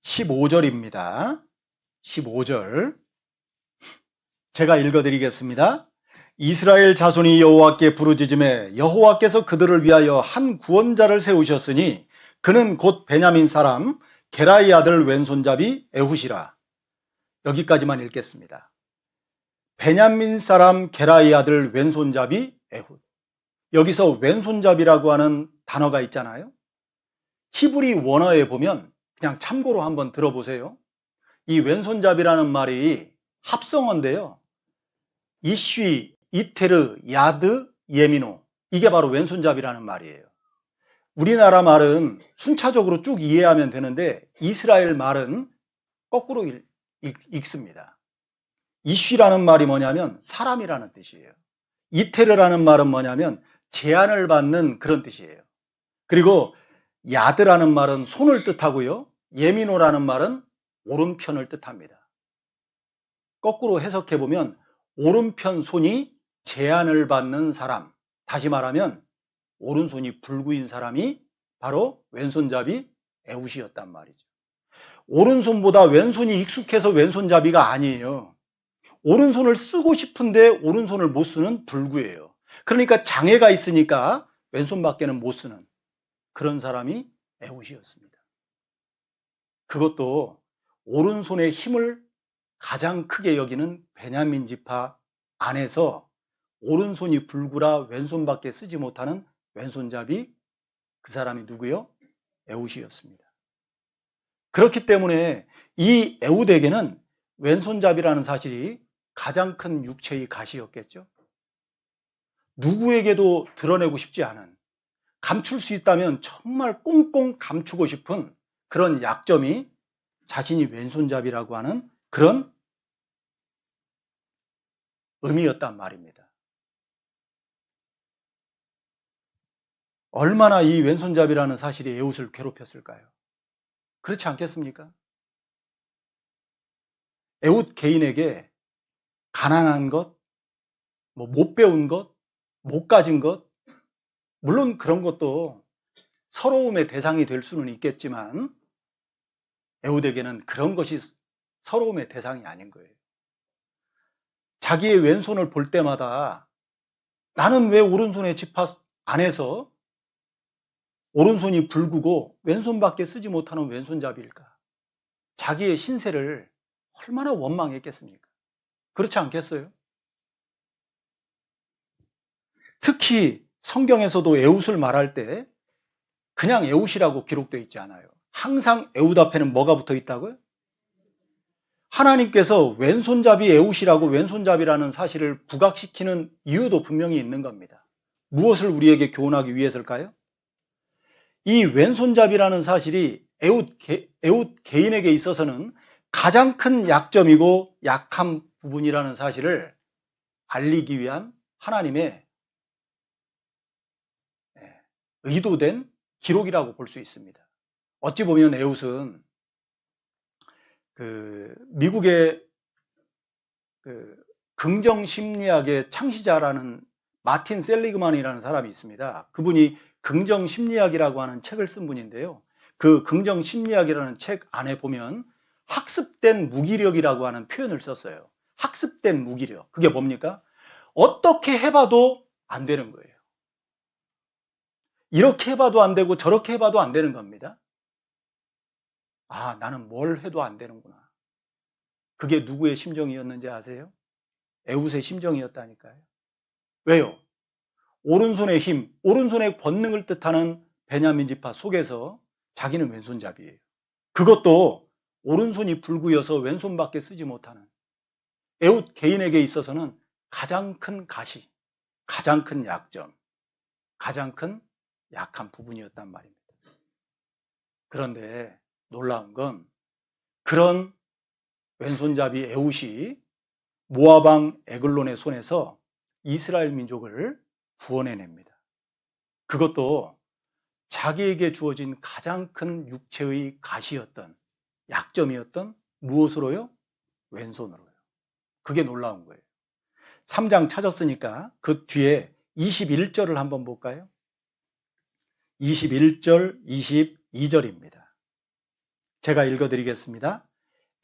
15절입니다. 15절 제가 읽어드리겠습니다. 이스라엘 자손이 여호와께 부르짖음에 여호와께서 그들을 위하여 한 구원자를 세우셨으니 그는 곧 베냐민 사람 게라의 아들 왼손잡이 에훗이라. 여기까지만 읽겠습니다. 베냐민 사람 게라의 아들 왼손잡이 에훗. 여기서 왼손잡이라고 하는 단어가 있잖아요. 히브리 원어에 보면 그냥 참고로 한번 들어보세요. 이 왼손잡이라는 말이 합성어인데요. 이쉬, 이테르, 야드, 예미노. 이게 바로 왼손잡이라는 말이에요. 우리나라 말은 순차적으로 쭉 이해하면 되는데 이스라엘 말은 거꾸로 읽습니다. 이쉬라는 말이 뭐냐면 사람이라는 뜻이에요. 이테르라는 말은 뭐냐면 제한을 받는 그런 뜻이에요. 그리고 야드라는 말은 손을 뜻하고요. 예미노라는 말은 오른편을 뜻합니다. 거꾸로 해석해보면 오른편 손이 제한을 받는 사람, 다시 말하면 오른손이 불구인 사람이 바로 왼손잡이 에훗이었단 말이죠. 오른손보다 왼손이 익숙해서 왼손잡이가 아니에요. 오른손을 쓰고 싶은데 오른손을 못 쓰는 불구예요. 그러니까 장애가 있으니까 왼손밖에는 못 쓰는 그런 사람이 에훗이었습니다. 그것도 오른손의 힘을 가장 크게 여기는 베냐민 지파 안에서 오른손이 불구라 왼손밖에 쓰지 못하는 왼손잡이, 그 사람이 누구요? 에훗이었습니다. 그렇기 때문에 이 에훗에게는 왼손잡이라는 사실이 가장 큰 육체의 가시였겠죠. 누구에게도 드러내고 싶지 않은, 감출 수 있다면 정말 꽁꽁 감추고 싶은 그런 약점이 자신이 왼손잡이라고 하는 그런 의미였단 말입니다. 얼마나 이 왼손잡이라는 사실이 에훗을 괴롭혔을까요? 그렇지 않겠습니까? 에훗 개인에게 가난한 것, 못 배운 것, 못 가진 것, 물론 그런 것도 서러움의 대상이 될 수는 있겠지만 에훗에게는 그런 것이 서러움의 대상이 아닌 거예요. 자기의 왼손을 볼 때마다 나는 왜 오른손의 지파 안에서 오른손이 불구고 왼손밖에 쓰지 못하는 왼손잡이일까? 자기의 신세를 얼마나 원망했겠습니까? 그렇지 않겠어요? 특히 성경에서도 에훗을 말할 때 그냥 에훗이라고 기록되어 있지 않아요. 항상 에훗 앞에는 뭐가 붙어 있다고요? 하나님께서 왼손잡이 에훗이라고 왼손잡이라는 사실을 부각시키는 이유도 분명히 있는 겁니다. 무엇을 우리에게 교훈하기 위해서일까요? 이 왼손잡이라는 사실이 에훗 개인에게 있어서는 가장 큰 약점이고 약한 부분이라는 사실을 알리기 위한 하나님의 의도된 기록이라고 볼 수 있습니다. 어찌 보면 에훗은 미국의 긍정심리학의 창시자라는 마틴 셀리그만이라는 사람이 있습니다. 그분이 긍정심리학이라고 하는 책을 쓴 분인데요. 그 긍정심리학이라는 책 안에 보면 학습된 무기력이라고 하는 표현을 썼어요. 학습된 무기력. 그게 뭡니까? 어떻게 해봐도 안 되는 거예요. 이렇게 해봐도 안 되고 저렇게 해봐도 안 되는 겁니다. 아, 나는 뭘 해도 안 되는구나. 그게 누구의 심정이었는지 아세요? 에웃의 심정이었다니까요. 왜요? 오른손의 힘, 오른손의 권능을 뜻하는 베냐민 지파 속에서 자기는 왼손잡이에요. 그것도 오른손이 불구여서 왼손밖에 쓰지 못하는 에웃 개인에게 있어서는 가장 큰 가시, 가장 큰 약점, 가장 큰 약한 부분이었단 말입니다. 그런데 놀라운 건 그런 왼손잡이 에웃이 모압 왕 에글론의 손에서 이스라엘 민족을 구원해냅니다. 그것도 자기에게 주어진 가장 큰 육체의 가시였던, 약점이었던 무엇으로요? 왼손으로요. 그게 놀라운 거예요. 3장 찾았으니까 그 뒤에 21절을 한번 볼까요? 21절, 22절입니다. 제가 읽어드리겠습니다.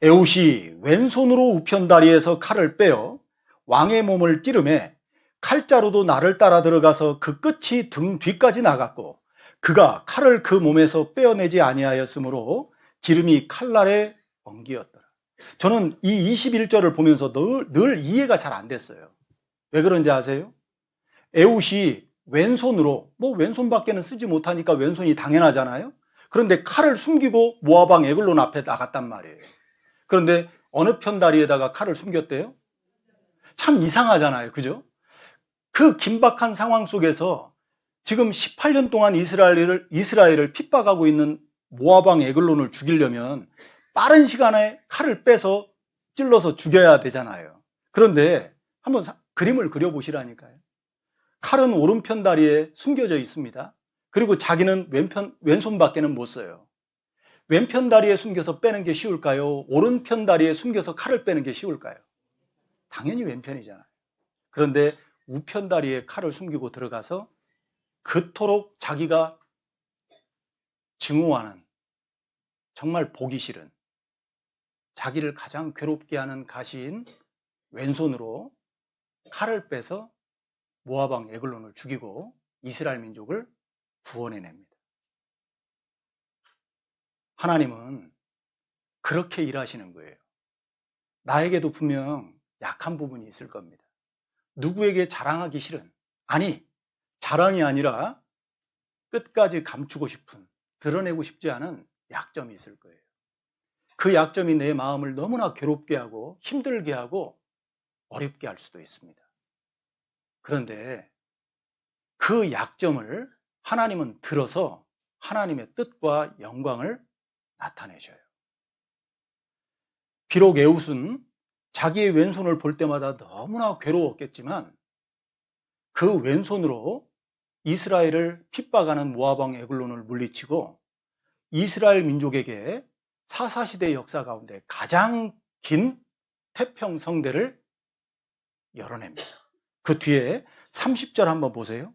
에웃이 왼손으로 우편다리에서 칼을 빼어 왕의 몸을 찌르매 칼자루도 나를 따라 들어가서 그 끝이 등 뒤까지 나갔고 그가 칼을 그 몸에서 빼어내지 아니하였으므로 기름이 칼날에 엉기었더라. 저는 이 21절을 보면서 늘 이해가 잘 안 됐어요. 왜 그런지 아세요? 에웃이 왼손으로, 왼손밖에는 쓰지 못하니까 왼손이 당연하잖아요. 그런데 칼을 숨기고 모압 왕 에글론 앞에 나갔단 말이에요. 그런데 어느 편 다리에다가 칼을 숨겼대요? 참 이상하잖아요. 그죠? 그 긴박한 상황 속에서 지금 18년 동안 이스라엘을 핍박하고 있는 모압 왕 에글론을 죽이려면 빠른 시간에 칼을 빼서 찔러서 죽여야 되잖아요. 그런데 한번 그림을 그려보시라니까요. 칼은 오른편 다리에 숨겨져 있습니다. 그리고 자기는 왼손밖에는 못 써요. 왼편 다리에 숨겨서 빼는 게 쉬울까요? 오른편 다리에 숨겨서 칼을 빼는 게 쉬울까요? 당연히 왼편이잖아요. 그런데 우편 다리에 칼을 숨기고 들어가서 그토록 자기가 증오하는, 정말 보기 싫은, 자기를 가장 괴롭게 하는 가시인 왼손으로 칼을 빼서 모압 왕 에글론을 죽이고 이스라엘 민족을 구원해냅니다. 하나님은 그렇게 일하시는 거예요. 나에게도 분명 약한 부분이 있을 겁니다. 누구에게 자랑하기 싫은, 아니 자랑이 아니라 끝까지 감추고 싶은, 드러내고 싶지 않은 약점이 있을 거예요. 그 약점이 내 마음을 너무나 괴롭게 하고 힘들게 하고 어렵게 할 수도 있습니다. 그런데 그 약점을 하나님은 들어서 하나님의 뜻과 영광을 나타내셔요. 비록 에웃은 자기의 왼손을 볼 때마다 너무나 괴로웠겠지만 그 왼손으로 이스라엘을 핍박하는 모압 왕 에글론을 물리치고 이스라엘 민족에게 사사시대 역사 가운데 가장 긴 태평성대를 열어냅니다. 그 뒤에 30절 한번 보세요.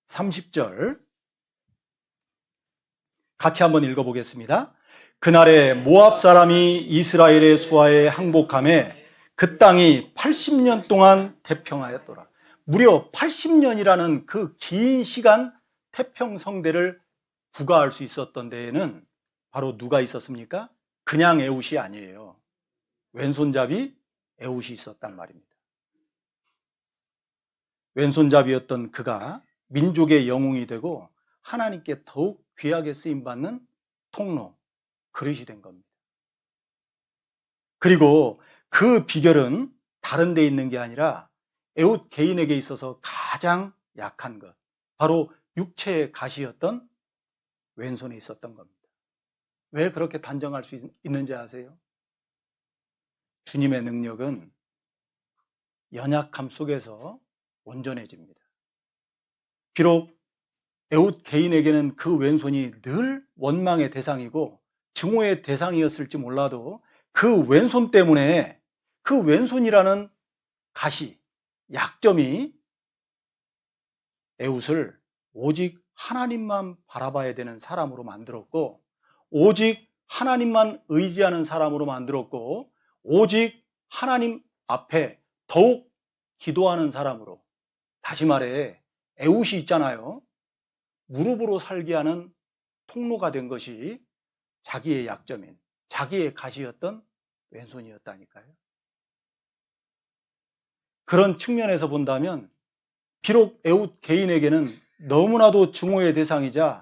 30절 같이 한번 읽어보겠습니다. 그날에 모압 사람이 이스라엘의 수하에 항복하매 그 땅이 80년 동안 태평하였더라. 무려 80년이라는 그 긴 시간 태평성대를 부과할 수 있었던 데에는 바로 누가 있었습니까? 그냥 에웃이 아니에요. 왼손잡이 에웃이 있었단 말입니다. 왼손잡이였던 그가 민족의 영웅이 되고 하나님께 더욱 귀하게 쓰임받는 통로, 그릇이 된 겁니다. 그리고 그 비결은 다른 데 있는 게 아니라 에웃 개인에게 있어서 가장 약한 것, 바로 육체의 가시였던 왼손에 있었던 겁니다. 왜 그렇게 단정할 수 있는지 아세요? 주님의 능력은 연약함 속에서 온전해집니다. 비록 에웃 개인에게는 그 왼손이 늘 원망의 대상이고 증오의 대상이었을지 몰라도 그 왼손 때문에 그 왼손이라는 가시, 약점이 에웃을 오직 하나님만 바라봐야 되는 사람으로 만들었고, 오직 하나님만 의지하는 사람으로 만들었고, 오직 하나님 앞에 더욱 기도하는 사람으로, 다시 말해 에웃이 있잖아요. 무릎으로 살게 하는 통로가 된 것이 자기의 약점인, 자기의 가시였던 왼손이었다니까요. 그런 측면에서 본다면 비록 에웃 개인에게는 너무나도 증오의 대상이자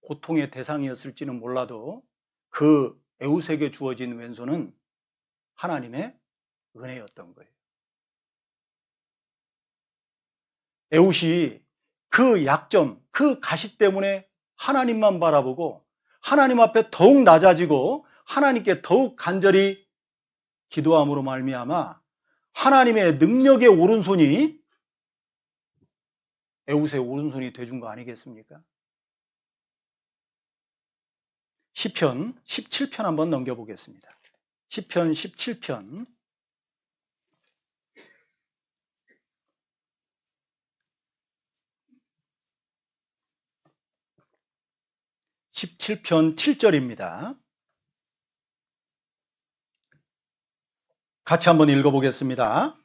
고통의 대상이었을지는 몰라도 그 에웃에게 주어진 왼손은 하나님의 은혜였던 거예요. 에웃이 그 약점, 그 가시 때문에 하나님만 바라보고 하나님 앞에 더욱 낮아지고 하나님께 더욱 간절히 기도함으로 말미암아 하나님의 능력의 오른손이 에웃의 오른손이 돼준 거 아니겠습니까? 시편 17편 한번 넘겨보겠습니다. 시편 17편 17편 7절입니다. 같이 한번 읽어보겠습니다.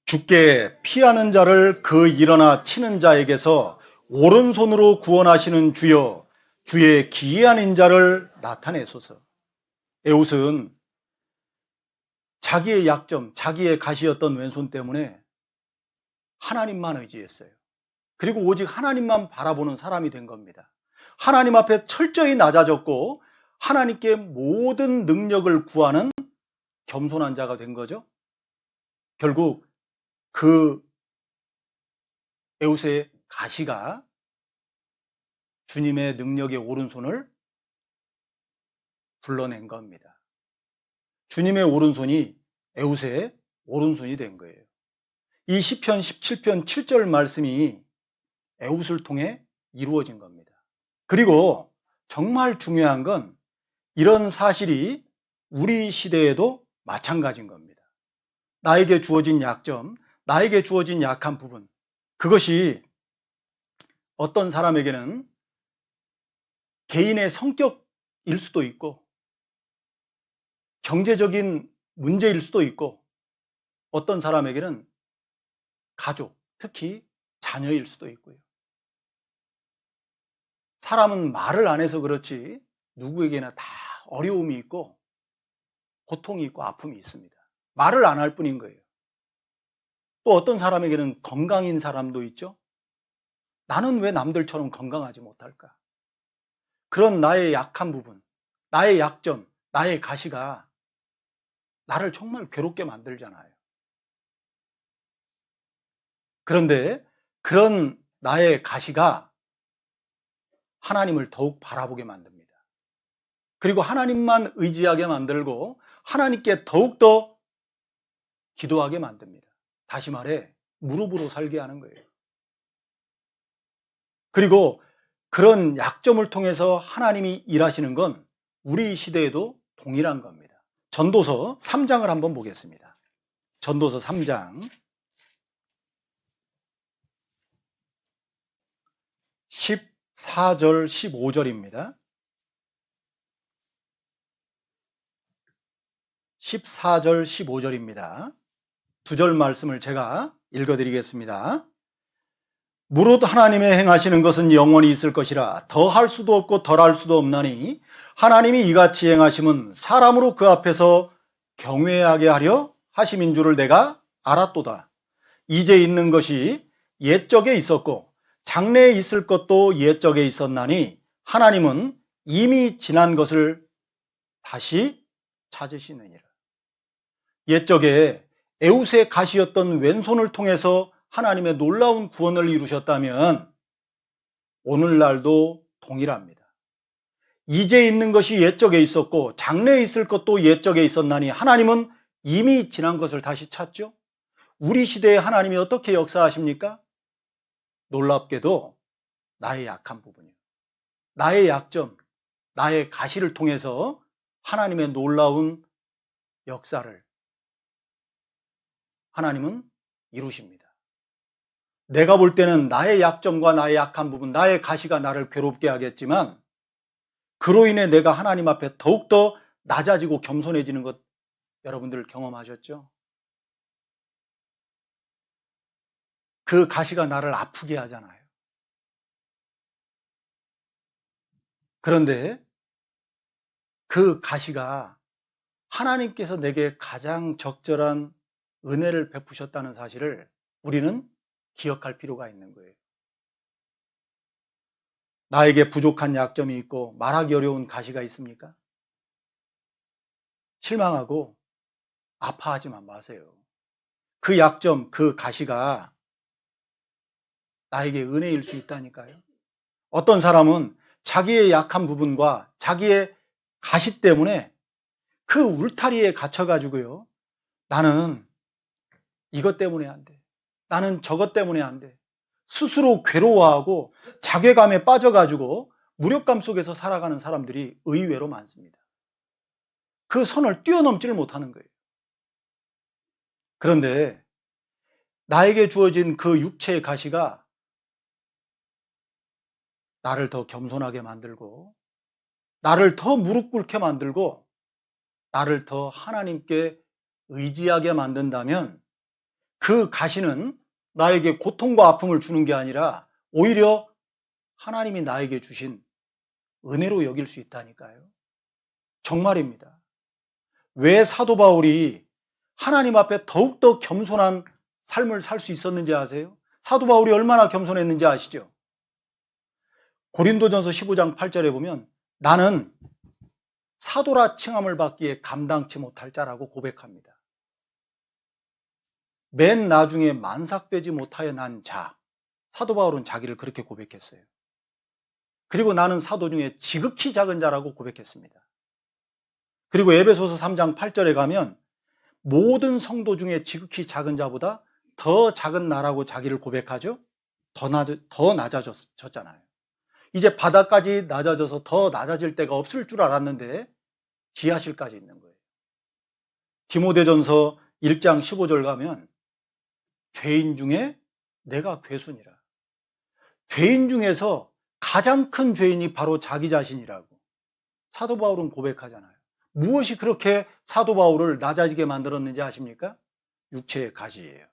주께 피하는 자를 그 일어나 치는 자에게서 오른손으로 구원하시는 주여, 주의 기이한 인자를 나타내소서. 에웃은 자기의 약점, 자기의 가시였던 왼손 때문에 하나님만 의지했어요. 그리고 오직 하나님만 바라보는 사람이 된 겁니다. 하나님 앞에 철저히 낮아졌고 하나님께 모든 능력을 구하는 겸손한 자가 된 거죠. 결국 그 에웃의 가시가 주님의 능력의 오른손을 불러낸 겁니다. 주님의 오른손이 에웃의 오른손이 된 거예요. 이 시편 17편 7절 말씀이 에웃을 통해 이루어진 겁니다. 그리고 정말 중요한 건 이런 사실이 우리 시대에도 마찬가지인 겁니다. 나에게 주어진 약점, 나에게 주어진 약한 부분, 그것이 어떤 사람에게는 개인의 성격일 수도 있고 경제적인 문제일 수도 있고 어떤 사람에게는 가족, 특히 자녀일 수도 있고요. 사람은 말을 안 해서 그렇지 누구에게나 다 어려움이 있고 고통이 있고 아픔이 있습니다. 말을 안 할 뿐인 거예요. 또 어떤 사람에게는 건강인 사람도 있죠. 나는 왜 남들처럼 건강하지 못할까? 그런 나의 약한 부분, 나의 약점, 나의 가시가 나를 정말 괴롭게 만들잖아요. 그런데 그런 나의 가시가 하나님을 더욱 바라보게 만듭니다. 그리고 하나님만 의지하게 만들고 하나님께 더욱더 기도하게 만듭니다. 다시 말해 무릎으로 살게 하는 거예요. 그리고 그런 약점을 통해서 하나님이 일하시는 건 우리 시대에도 동일한 겁니다. 전도서 3장을 한번 보겠습니다. 전도서 3장 14절 15절입니다. 14절 15절입니다. 두 절 말씀을 제가 읽어드리겠습니다. 무릇 하나님의 행하시는 것은 영원히 있을 것이라 더할 수도 없고 덜할 수도 없나니 하나님이 이같이 행하심은 사람으로 그 앞에서 경외하게 하려 하심인 줄을 내가 알았도다. 이제 있는 것이 옛적에 있었고 장래에 있을 것도 옛적에 있었나니 하나님은 이미 지난 것을 다시 찾으시느니라. 옛적에 에웃의 가시였던 왼손을 통해서 하나님의 놀라운 구원을 이루셨다면 오늘날도 동일합니다. 이제 있는 것이 옛적에 있었고 장래에 있을 것도 옛적에 있었나니 하나님은 이미 지난 것을 다시 찾죠. 우리 시대에 하나님이 어떻게 역사하십니까? 놀랍게도 나의 약한 부분이요, 나의 약점, 나의 가시를 통해서 하나님의 놀라운 역사를 하나님은 이루십니다. 내가 볼 때는 나의 약점과 나의 약한 부분, 나의 가시가 나를 괴롭게 하겠지만 그로 인해 내가 하나님 앞에 더욱더 낮아지고 겸손해지는 것 여러분들 경험하셨죠? 그 가시가 나를 아프게 하잖아요. 그런데 그 가시가 하나님께서 내게 가장 적절한 은혜를 베푸셨다는 사실을 우리는 기억할 필요가 있는 거예요. 나에게 부족한 약점이 있고 말하기 어려운 가시가 있습니까? 실망하고 아파하지만 마세요. 그 약점, 그 가시가 나에게 은혜일 수 있다니까요. 어떤 사람은 자기의 약한 부분과 자기의 가시 때문에 그 울타리에 갇혀가지고요. 나는 이것 때문에 안 돼. 나는 저것 때문에 안 돼. 스스로 괴로워하고 자괴감에 빠져가지고 무력감 속에서 살아가는 사람들이 의외로 많습니다. 그 선을 뛰어넘지를 못하는 거예요. 그런데 나에게 주어진 그 육체의 가시가 나를 더 겸손하게 만들고 나를 더 무릎 꿇게 만들고 나를 더 하나님께 의지하게 만든다면 그 가시는 나에게 고통과 아픔을 주는 게 아니라 오히려 하나님이 나에게 주신 은혜로 여길 수 있다니까요. 정말입니다. 왜 사도 바울이 하나님 앞에 더욱더 겸손한 삶을 살 수 있었는지 아세요? 사도 바울이 얼마나 겸손했는지 아시죠? 고린도전서 15장 8절에 보면 나는 사도라 칭함을 받기에 감당치 못할 자라고 고백합니다. 맨 나중에 만삭되지 못하여 난 자, 사도 바울은 자기를 그렇게 고백했어요. 그리고 나는 사도 중에 지극히 작은 자라고 고백했습니다. 그리고 에베소서 3장 8절에 가면 모든 성도 중에 지극히 작은 자보다 더 작은 나라고 자기를 고백하죠. 더 낮아졌잖아요. 이제 바닥까지 낮아져서 더 낮아질 데가 없을 줄 알았는데 지하실까지 있는 거예요. 디모데전서 1장 15절 가면 죄인 중에 내가 괴순이라. 죄인 중에서 가장 큰 죄인이 바로 자기 자신이라고 사도 바울은 고백하잖아요. 무엇이 그렇게 사도 바울을 낮아지게 만들었는지 아십니까? 육체의 가시예요.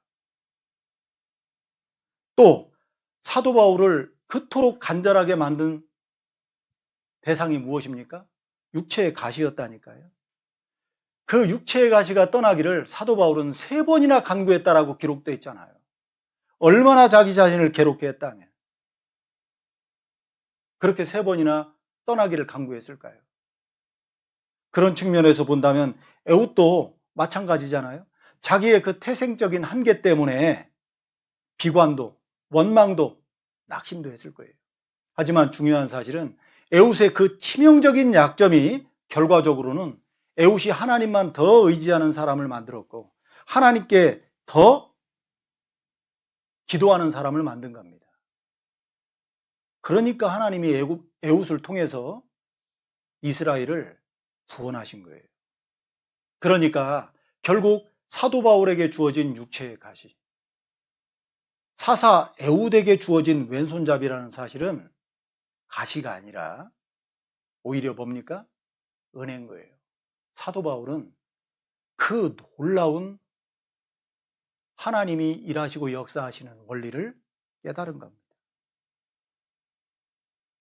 또 사도 바울을 그토록 간절하게 만든 대상이 무엇입니까? 육체의 가시였다니까요. 그 육체의 가시가 떠나기를 사도 바울은 3번이나 간구했다라고 기록되어 있잖아요. 얼마나 자기 자신을 괴롭게 했다면 그렇게 3번이나 떠나기를 간구했을까요? 그런 측면에서 본다면 에웃도 마찬가지잖아요. 자기의 그 태생적인 한계 때문에 비관도, 원망도, 낙심도 했을 거예요. 하지만 중요한 사실은 에웃의 그 치명적인 약점이 결과적으로는 에웃이 하나님만 더 의지하는 사람을 만들었고 하나님께 더 기도하는 사람을 만든 겁니다. 그러니까 하나님이 에웃을 통해서 이스라엘을 구원하신 거예요. 그러니까 결국 사도 바울에게 주어진 육체의 가시, 사사 에웃에게 주어진 왼손잡이라는 사실은 가시가 아니라 오히려 뭡니까? 은혜인 거예요. 사도 바울은 그 놀라운 하나님이 일하시고 역사하시는 원리를 깨달은 겁니다.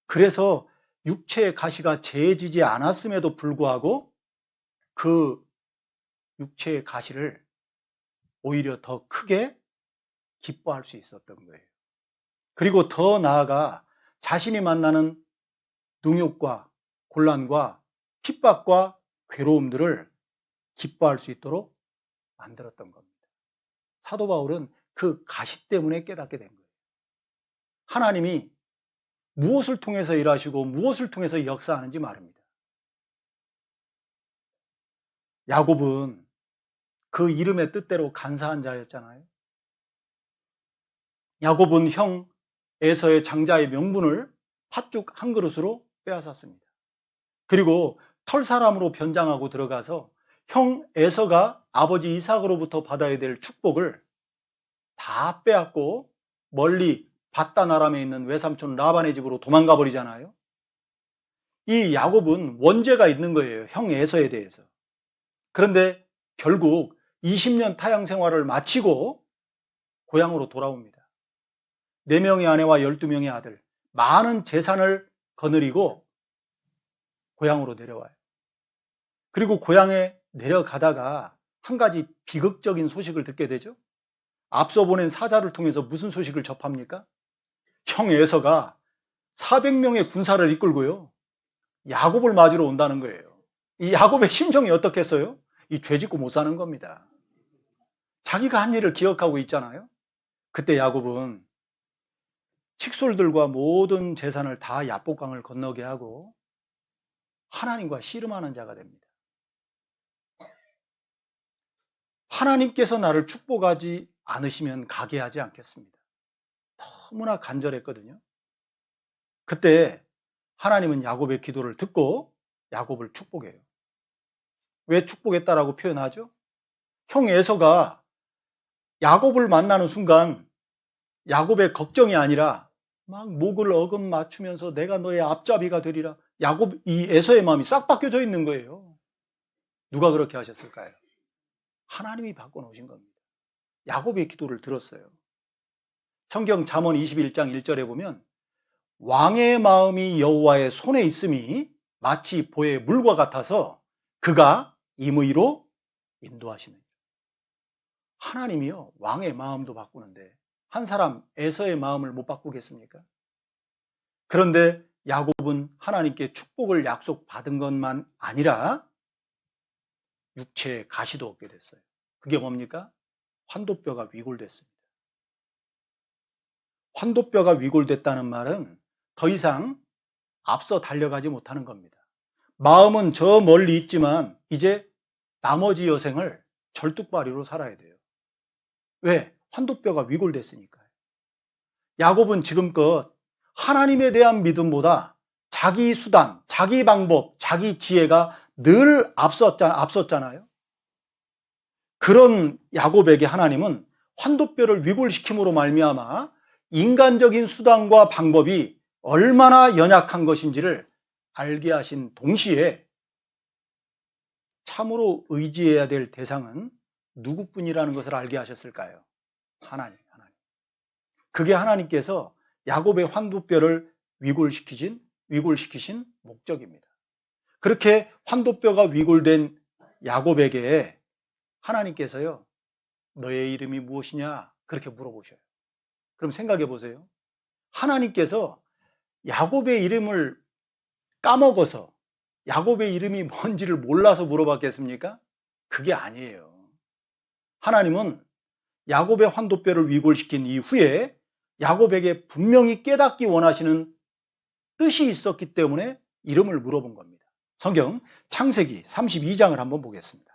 그래서 육체의 가시가 재지지 않았음에도 불구하고 그 육체의 가시를 오히려 더 크게 기뻐할 수 있었던 거예요. 그리고 더 나아가 자신이 만나는 능욕과 곤란과 핍박과 괴로움들을 기뻐할 수 있도록 만들었던 겁니다. 사도 바울은 그 가시 때문에 깨닫게 된 거예요. 하나님이 무엇을 통해서 일하시고 무엇을 통해서 역사하는지 말입니다. 야곱은 그 이름의 뜻대로 간사한 자였잖아요. 야곱은 형 에서의 장자의 명분을 팥죽 한 그릇으로 빼앗았습니다. 그리고 털사람으로 변장하고 들어가서 형 에서가 아버지 이삭으로부터 받아야 될 축복을 다 빼앗고 멀리 밧단 아람에 있는 외삼촌 라반의 집으로 도망가 버리잖아요. 이 야곱은 원죄가 있는 거예요. 형 에서에 대해서. 그런데 결국 20년 타향 생활을 마치고 고향으로 돌아옵니다. 4명의 아내와 12명의 아들, 많은 재산을 거느리고 고향으로 내려와요. 그리고 고향에 내려가다가 한 가지 비극적인 소식을 듣게 되죠. 앞서 보낸 사자를 통해서 무슨 소식을 접합니까? 형 에서가 400명의 군사를 이끌고요, 야곱을 맞으러 온다는 거예요. 이 야곱의 심정이 어떻겠어요? 이 죄짓고 못 사는 겁니다. 자기가 한 일을 기억하고 있잖아요. 그때 야곱은 칙솔들과 모든 재산을 다 야복강을 건너게 하고 하나님과 씨름하는 자가 됩니다. 하나님께서 나를 축복하지 않으시면 가게 하지 않겠습니다. 너무나 간절했거든요. 그때 하나님은 야곱의 기도를 듣고 야곱을 축복해요. 왜 축복했다라고 표현하죠? 형 에서가 야곱을 만나는 순간 야곱의 걱정이 아니라 막 목을 어금 맞추면서 내가 너의 앞잡이가 되리라. 이 에서의 마음이 싹 바뀌어져 있는 거예요. 누가 그렇게 하셨을까요? 하나님이 바꿔놓으신 겁니다. 야곱의 기도를 들었어요. 성경 잠언 21장 1절에 보면 왕의 마음이 여호와의 손에 있음이 마치 보의 물과 같아서 그가 임의로 인도하시는. 하나님이요, 왕의 마음도 바꾸는데 한 사람 에서의 마음을 못 바꾸겠습니까? 그런데 야곱은 하나님께 축복을 약속받은 것만 아니라 육체의 가시도 얻게 됐어요. 그게 뭡니까? 환도뼈가 위골됐습니다. 환도뼈가 위골됐다는 말은 더 이상 앞서 달려가지 못하는 겁니다. 마음은 저 멀리 있지만 이제 나머지 여생을 절뚝발이로 살아야 돼요. 왜? 환도뼈가 위골됐으니까요. 야곱은 지금껏 하나님에 대한 믿음보다 자기 수단, 자기 방법, 자기 지혜가 늘 앞섰잖아요. 그런 야곱에게 하나님은 환도뼈를 위골시킴으로 말미암아 인간적인 수단과 방법이 얼마나 연약한 것인지를 알게 하신 동시에 참으로 의지해야 될 대상은 누구뿐이라는 것을 알게 하셨을까요? 하나님. 그게 하나님께서 야곱의 환도뼈를 위골시키신 목적입니다. 그렇게 환도뼈가 위골된 야곱에게 하나님께서요, 너의 이름이 무엇이냐? 그렇게 물어보셔요. 그럼 생각해 보세요. 하나님께서 야곱의 이름을 까먹어서 야곱의 이름이 뭔지를 몰라서 물어봤겠습니까? 그게 아니에요. 하나님은 야곱의 환도뼈를 위골시킨 이후에 야곱에게 분명히 깨닫기 원하시는 뜻이 있었기 때문에 이름을 물어본 겁니다. 성경 창세기 32장을 한번 보겠습니다.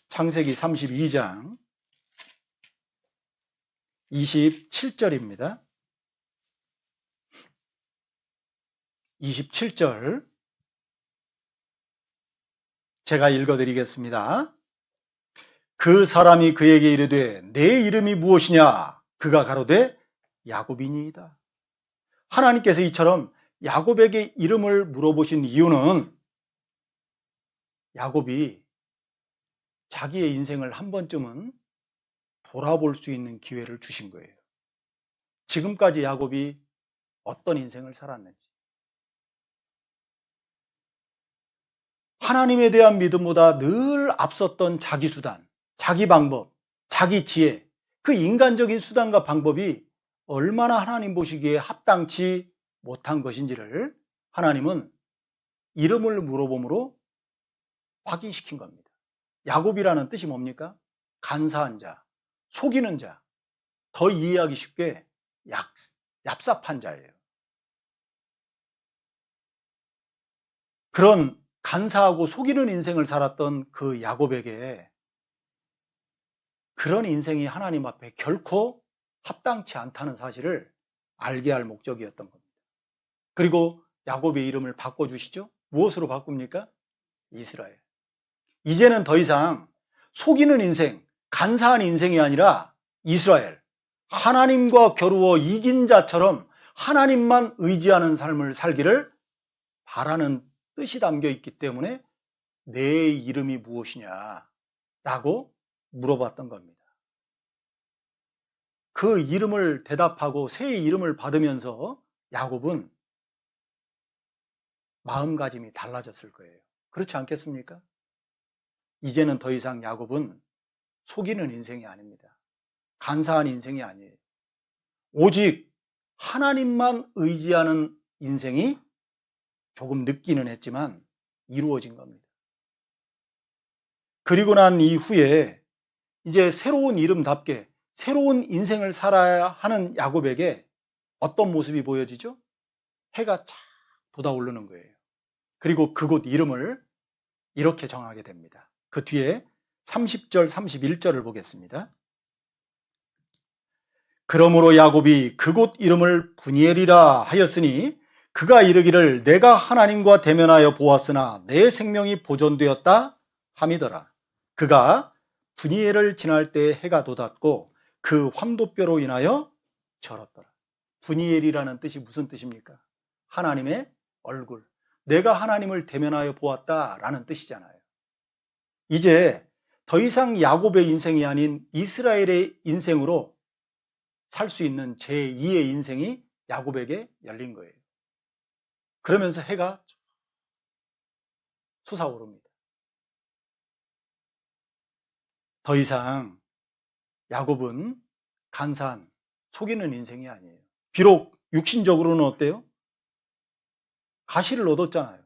창세기 32장 27절입니다. 27절 제가 읽어드리겠습니다. 그 사람이 그에게 이르되 내 이름이 무엇이냐? 그가 가로되 야곱이니이다. 하나님께서 이처럼 야곱에게 이름을 물어보신 이유는 야곱이 자기의 인생을 한 번쯤은 돌아볼 수 있는 기회를 주신 거예요. 지금까지 야곱이 어떤 인생을 살았는지, 하나님에 대한 믿음보다 늘 앞섰던 자기 수단, 자기 방법, 자기 지혜, 그 인간적인 수단과 방법이 얼마나 하나님 보시기에 합당치 못한 것인지를 하나님은 이름을 물어봄으로 확인시킨 겁니다. 야곱이라는 뜻이 뭡니까? 간사한 자, 속이는 자, 더 이해하기 쉽게 얍삽한 자예요. 그런 간사하고 속이는 인생을 살았던 그 야곱에게 그런 인생이 하나님 앞에 결코 합당치 않다는 사실을 알게 할 목적이었던 겁니다. 그리고 야곱의 이름을 바꿔주시죠. 무엇으로 바꿉니까? 이스라엘. 이제는 더 이상 속이는 인생, 간사한 인생이 아니라 이스라엘, 하나님과 겨루어 이긴 자처럼 하나님만 의지하는 삶을 살기를 바라는 뜻이 담겨 있기 때문에 내 이름이 무엇이냐라고 물어봤던 겁니다. 그 이름을 대답하고 새 이름을 받으면서 야곱은 마음가짐이 달라졌을 거예요. 그렇지 않겠습니까? 이제는 더 이상 야곱은 속이는 인생이 아닙니다. 간사한 인생이 아니에요. 오직 하나님만 의지하는 인생이 조금 늦기는 했지만 이루어진 겁니다. 그리고 난 이후에 이제 새로운 이름답게 새로운 인생을 살아야 하는 야곱에게 어떤 모습이 보여지죠? 해가 쫙 돋아오르는 거예요. 그리고 그곳 이름을 이렇게 정하게 됩니다. 그 뒤에 30절, 31절을 보겠습니다. 그러므로 야곱이 그곳 이름을 브니엘이라 하였으니 그가 이르기를 내가 하나님과 대면하여 보았으나 내 생명이 보존되었다 함이더라. 그가 브니엘을 지날 때 해가 돋았고 그 환도뼈로 인하여 절었더라. 브니엘이라는 뜻이 무슨 뜻입니까? 하나님의 얼굴. 내가 하나님을 대면하여 보았다라는 뜻이잖아요. 이제 더 이상 야곱의 인생이 아닌 이스라엘의 인생으로 살 수 있는 제2의 인생이 야곱에게 열린 거예요. 그러면서 해가 솟아오릅니다. 더 이상 야곱은 간사한, 속이는 인생이 아니에요. 비록 육신적으로는 어때요? 가시를 얻었잖아요.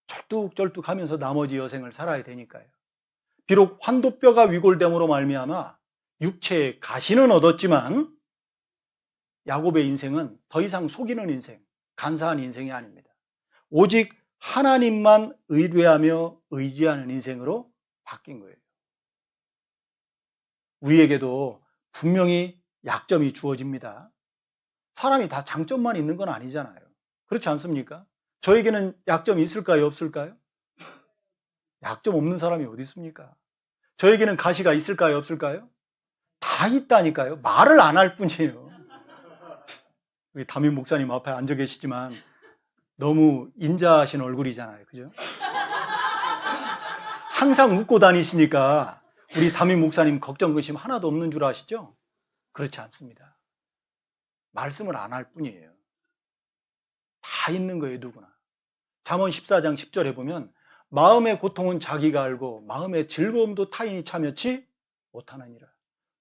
쩔뚝쩔뚝 하면서 나머지 여생을 살아야 되니까요. 비록 환도뼈가 위골됨으로 말미암아 육체의 가시는 얻었지만 야곱의 인생은 더 이상 속이는 인생, 간사한 인생이 아닙니다. 오직 하나님만 의뢰하며 의지하는 인생으로 바뀐 거예요. 우리에게도 분명히 약점이 주어집니다. 사람이 다 장점만 있는 건 아니잖아요. 그렇지 않습니까? 저에게는 약점이 있을까요? 없을까요? 약점 없는 사람이 어디 있습니까? 저에게는 가시가 있을까요? 없을까요? 다 있다니까요. 말을 안 할 뿐이에요. 우리 담임 목사님 앞에 앉아 계시지만 너무 인자하신 얼굴이잖아요. 그죠? 항상 웃고 다니시니까 우리 담임 목사님 걱정 근심 하나도 없는 줄 아시죠? 그렇지 않습니다. 말씀을 안 할 뿐이에요. 다 있는 거예요, 누구나. 잠언 14장 10절에 보면 마음의 고통은 자기가 알고 마음의 즐거움도 타인이 참여치 못하느니라.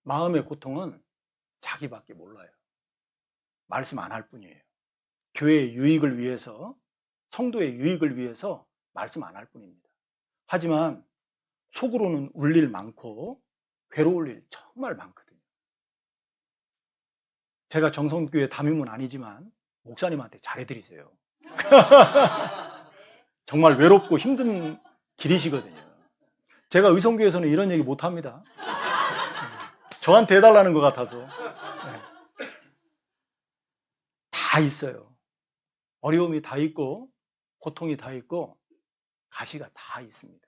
마음의 고통은 자기밖에 몰라요. 말씀 안 할 뿐이에요. 교회의 유익을 위해서, 성도의 유익을 위해서 말씀 안 할 뿐입니다. 하지만 속으로는 울 일 많고 괴로울 일 정말 많거든요. 제가 정성교회 담임은 아니지만 목사님한테 잘해드리세요. 정말 외롭고 힘든 길이시거든요. 제가 의성교회에서는 이런 얘기 못합니다. 저한테 해달라는 것 같아서. 다 있어요. 어려움이 다 있고 고통이 다 있고 가시가 다 있습니다.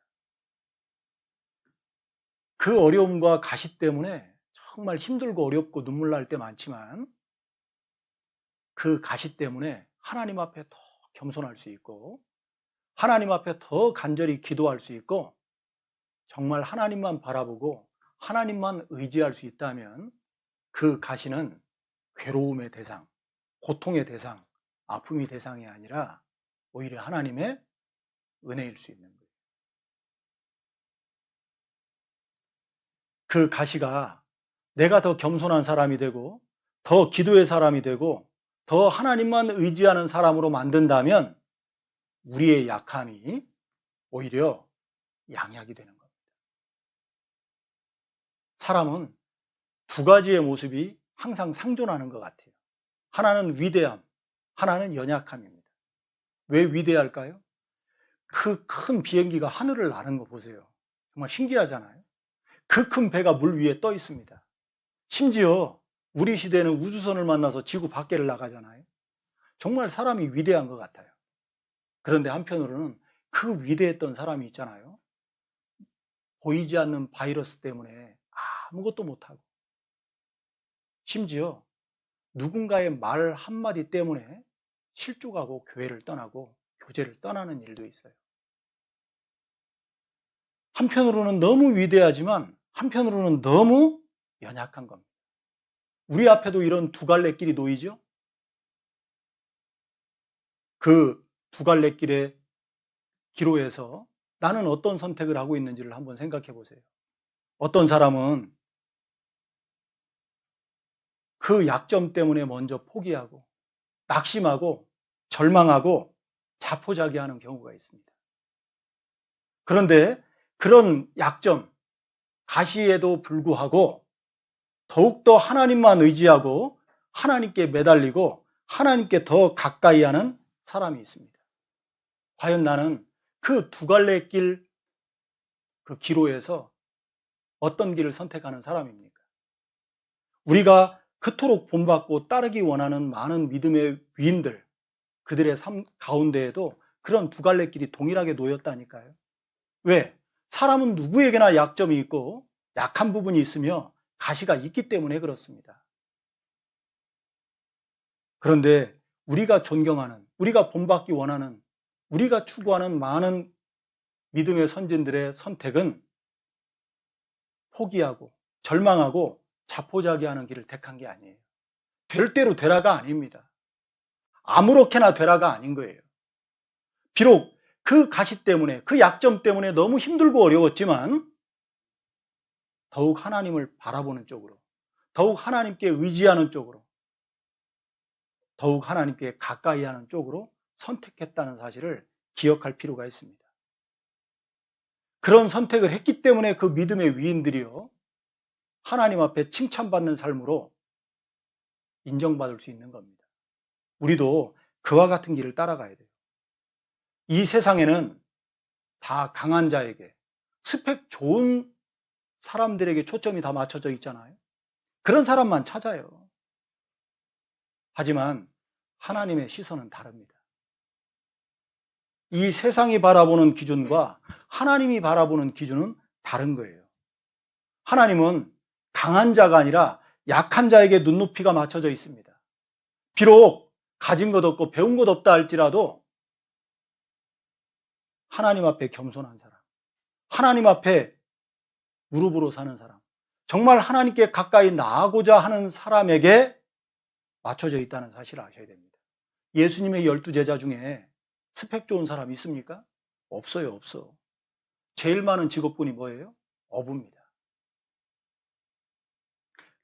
그 어려움과 가시 때문에 정말 힘들고 어렵고 눈물 날 때 많지만 그 가시 때문에 하나님 앞에 더 겸손할 수 있고 하나님 앞에 더 간절히 기도할 수 있고 정말 하나님만 바라보고 하나님만 의지할 수 있다면 그 가시는 괴로움의 대상, 고통의 대상, 아픔의 대상이 아니라 오히려 하나님의 은혜일 수 있는 거예요. 그 가시가 내가 더 겸손한 사람이 되고 더 기도의 사람이 되고 더 하나님만 의지하는 사람으로 만든다면 우리의 약함이 오히려 양약이 되는 겁니다. 사람은 두 가지의 모습이 항상 상존하는 것 같아요. 하나는 위대함, 하나는 연약함입니다. 왜 위대할까요? 그 큰 비행기가 하늘을 나는 거 보세요. 정말 신기하잖아요. 그 큰 배가 물 위에 떠 있습니다. 심지어 우리 시대는 우주선을 만나서 지구 밖에를 나가잖아요. 정말 사람이 위대한 것 같아요. 그런데 한편으로는 그 위대했던 사람이 있잖아요. 보이지 않는 바이러스 때문에 아무것도 못하고 심지어 누군가의 말 한마디 때문에 실족하고 교회를 떠나고 교제를 떠나는 일도 있어요. 한편으로는 너무 위대하지만 한편으로는 너무 연약한 겁니다. 우리 앞에도 이런 두 갈래 길이 놓이죠? 그 두 갈래 길의 기로에서 나는 어떤 선택을 하고 있는지를 한번 생각해 보세요. 어떤 사람은 그 약점 때문에 먼저 포기하고 낙심하고 절망하고 자포자기하는 경우가 있습니다. 그런데 그런 약점, 가시에도 불구하고 더욱더 하나님만 의지하고 하나님께 매달리고 하나님께 더 가까이 하는 사람이 있습니다. 과연 나는 그 두 갈래 길, 그 기로에서 어떤 길을 선택하는 사람입니까? 우리가 그토록 본받고 따르기 원하는 많은 믿음의 위인들, 그들의 삶 가운데에도 그런 두 갈래 길이 동일하게 놓였다니까요. 왜? 사람은 누구에게나 약점이 있고 약한 부분이 있으며 가시가 있기 때문에 그렇습니다. 그런데 우리가 존경하는, 우리가 본받기 원하는, 우리가 추구하는 많은 믿음의 선진들의 선택은 포기하고 절망하고 자포자기하는 길을 택한 게 아니에요. 될 대로 되라가 아닙니다. 아무렇게나 되라가 아닌 거예요. 비록 그 가시 때문에, 그 약점 때문에 너무 힘들고 어려웠지만 더욱 하나님을 바라보는 쪽으로, 더욱 하나님께 의지하는 쪽으로, 더욱 하나님께 가까이 하는 쪽으로 선택했다는 사실을 기억할 필요가 있습니다. 그런 선택을 했기 때문에 그 믿음의 위인들이요, 하나님 앞에 칭찬받는 삶으로 인정받을 수 있는 겁니다. 우리도 그와 같은 길을 따라가야 돼요. 이 세상에는 다 강한 자에게, 스펙 좋은 사람들에게 초점이 다 맞춰져 있잖아요. 그런 사람만 찾아요. 하지만 하나님의 시선은 다릅니다. 이 세상이 바라보는 기준과 하나님이 바라보는 기준은 다른 거예요. 하나님은 강한 자가 아니라 약한 자에게 눈높이가 맞춰져 있습니다. 비록 가진 것 없고 배운 것 없다 할지라도 하나님 앞에 겸손한 사람, 하나님 앞에 무릎으로 사는 사람, 정말 하나님께 가까이 나아가고자 하는 사람에게 맞춰져 있다는 사실을 아셔야 됩니다. 예수님의 12제자 중에 스펙 좋은 사람 있습니까? 없어요, 없어. 제일 많은 직업군이 뭐예요? 어부입니다.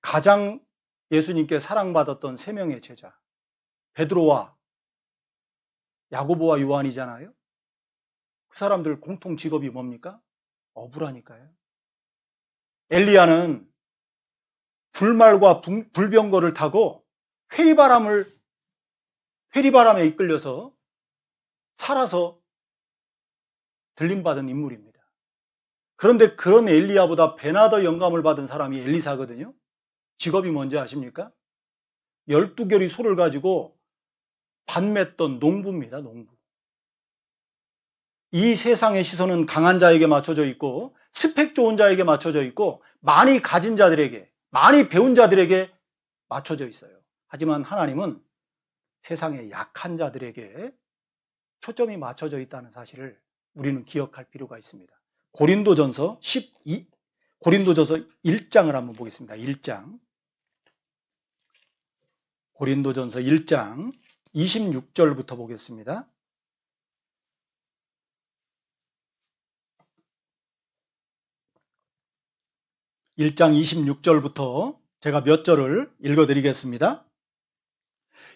가장 예수님께 사랑받았던 3명의 제자, 베드로와 야고보와 요한이잖아요. 그 사람들 공통 직업이 뭡니까? 어부라니까요. 엘리야는 불말과 불병거를 타고 회리바람에 이끌려서 살아서 들림받은 인물입니다. 그런데 그런 엘리야보다 배나 더 영감을 받은 사람이 엘리사거든요. 직업이 뭔지 아십니까? 12결의 소를 가지고 밭맸던 농부입니다. 농부. 이 세상의 시선은 강한 자에게 맞춰져 있고 스펙 좋은 자에게 맞춰져 있고 많이 가진 자들에게, 많이 배운 자들에게 맞춰져 있어요. 하지만 하나님은 세상의 약한 자들에게 초점이 맞춰져 있다는 사실을 우리는 기억할 필요가 있습니다. 고린도전서 1장을 한번 보겠습니다. 1장. 고린도전서 1장 26절부터 보겠습니다. 1장 26절부터 제가 몇 절을 읽어드리겠습니다.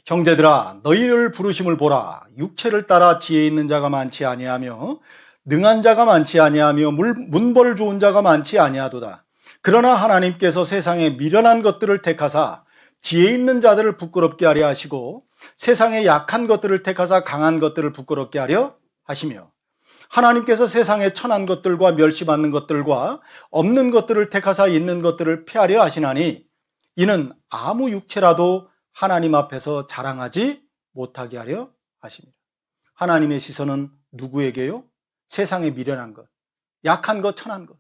형제들아, 너희를 부르심을 보라. 육체를 따라 지혜 있는 자가 많지 아니하며 능한 자가 많지 아니하며 문벌 좋은 자가 많지 아니하도다. 그러나 하나님께서 세상에 미련한 것들을 택하사 지혜 있는 자들을 부끄럽게 하려 하시고 세상에 약한 것들을 택하사 강한 것들을 부끄럽게 하려 하시며 하나님께서 세상에 천한 것들과 멸시받는 것들과 없는 것들을 택하사 있는 것들을 폐하려 하시나니 이는 아무 육체라도 하나님 앞에서 자랑하지 못하게 하려 하십니다. 하나님의 시선은 누구에게요? 세상에 미련한 것, 약한 것, 천한 것,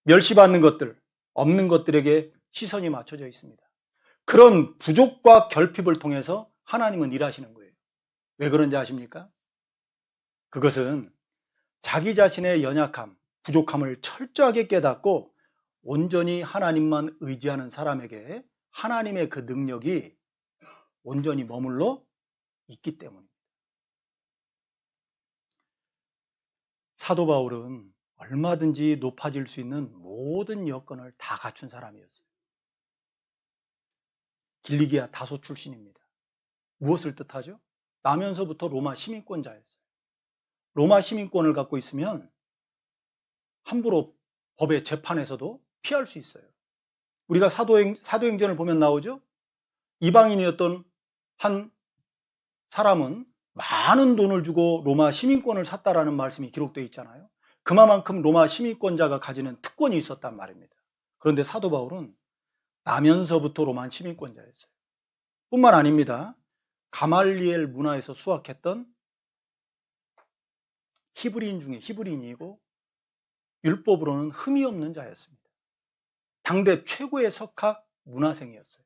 멸시받는 것들, 없는 것들에게 시선이 맞춰져 있습니다. 그런 부족과 결핍을 통해서 하나님은 일하시는 거예요. 왜 그런지 아십니까? 그것은 자기 자신의 연약함, 부족함을 철저하게 깨닫고 온전히 하나님만 의지하는 사람에게 하나님의 그 능력이 온전히 머물러 있기 때문입니다. 사도 바울은 얼마든지 높아질 수 있는 모든 여건을 다 갖춘 사람이었어요. 길리기아 다소 출신입니다. 무엇을 뜻하죠? 나면서부터 로마 시민권자였어요. 로마 시민권을 갖고 있으면 함부로 법의 재판에서도 피할 수 있어요. 우리가 사도행전을 보면 나오죠? 이방인이었던 한 사람은 많은 돈을 주고 로마 시민권을 샀다라는 말씀이 기록되어 있잖아요. 그만큼 로마 시민권자가 가지는 특권이 있었단 말입니다. 그런데 사도 바울은 나면서부터 로마 시민권자였어요. 뿐만 아닙니다. 가말리엘 문화에서 수학했던 히브리인 중에 히브리인이고 율법으로는 흠이 없는 자였습니다. 당대 최고의 석학 문화생이었어요.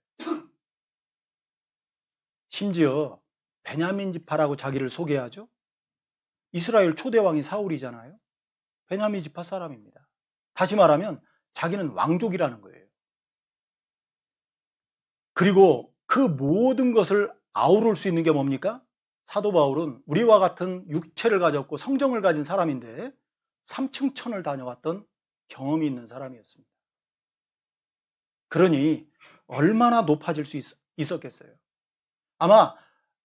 심지어 베냐민 지파라고 자기를 소개하죠. 이스라엘 초대왕이 사울이잖아요. 베냐민 지파 사람입니다. 다시 말하면 자기는 왕족이라는 거예요. 그리고 그 모든 것을 아우를 수 있는 게 뭡니까? 사도 바울은 우리와 같은 육체를 가졌고 성정을 가진 사람인데 3층 천을 다녀왔던 경험이 있는 사람이었습니다. 그러니 얼마나 높아질 수 있었겠어요. 아마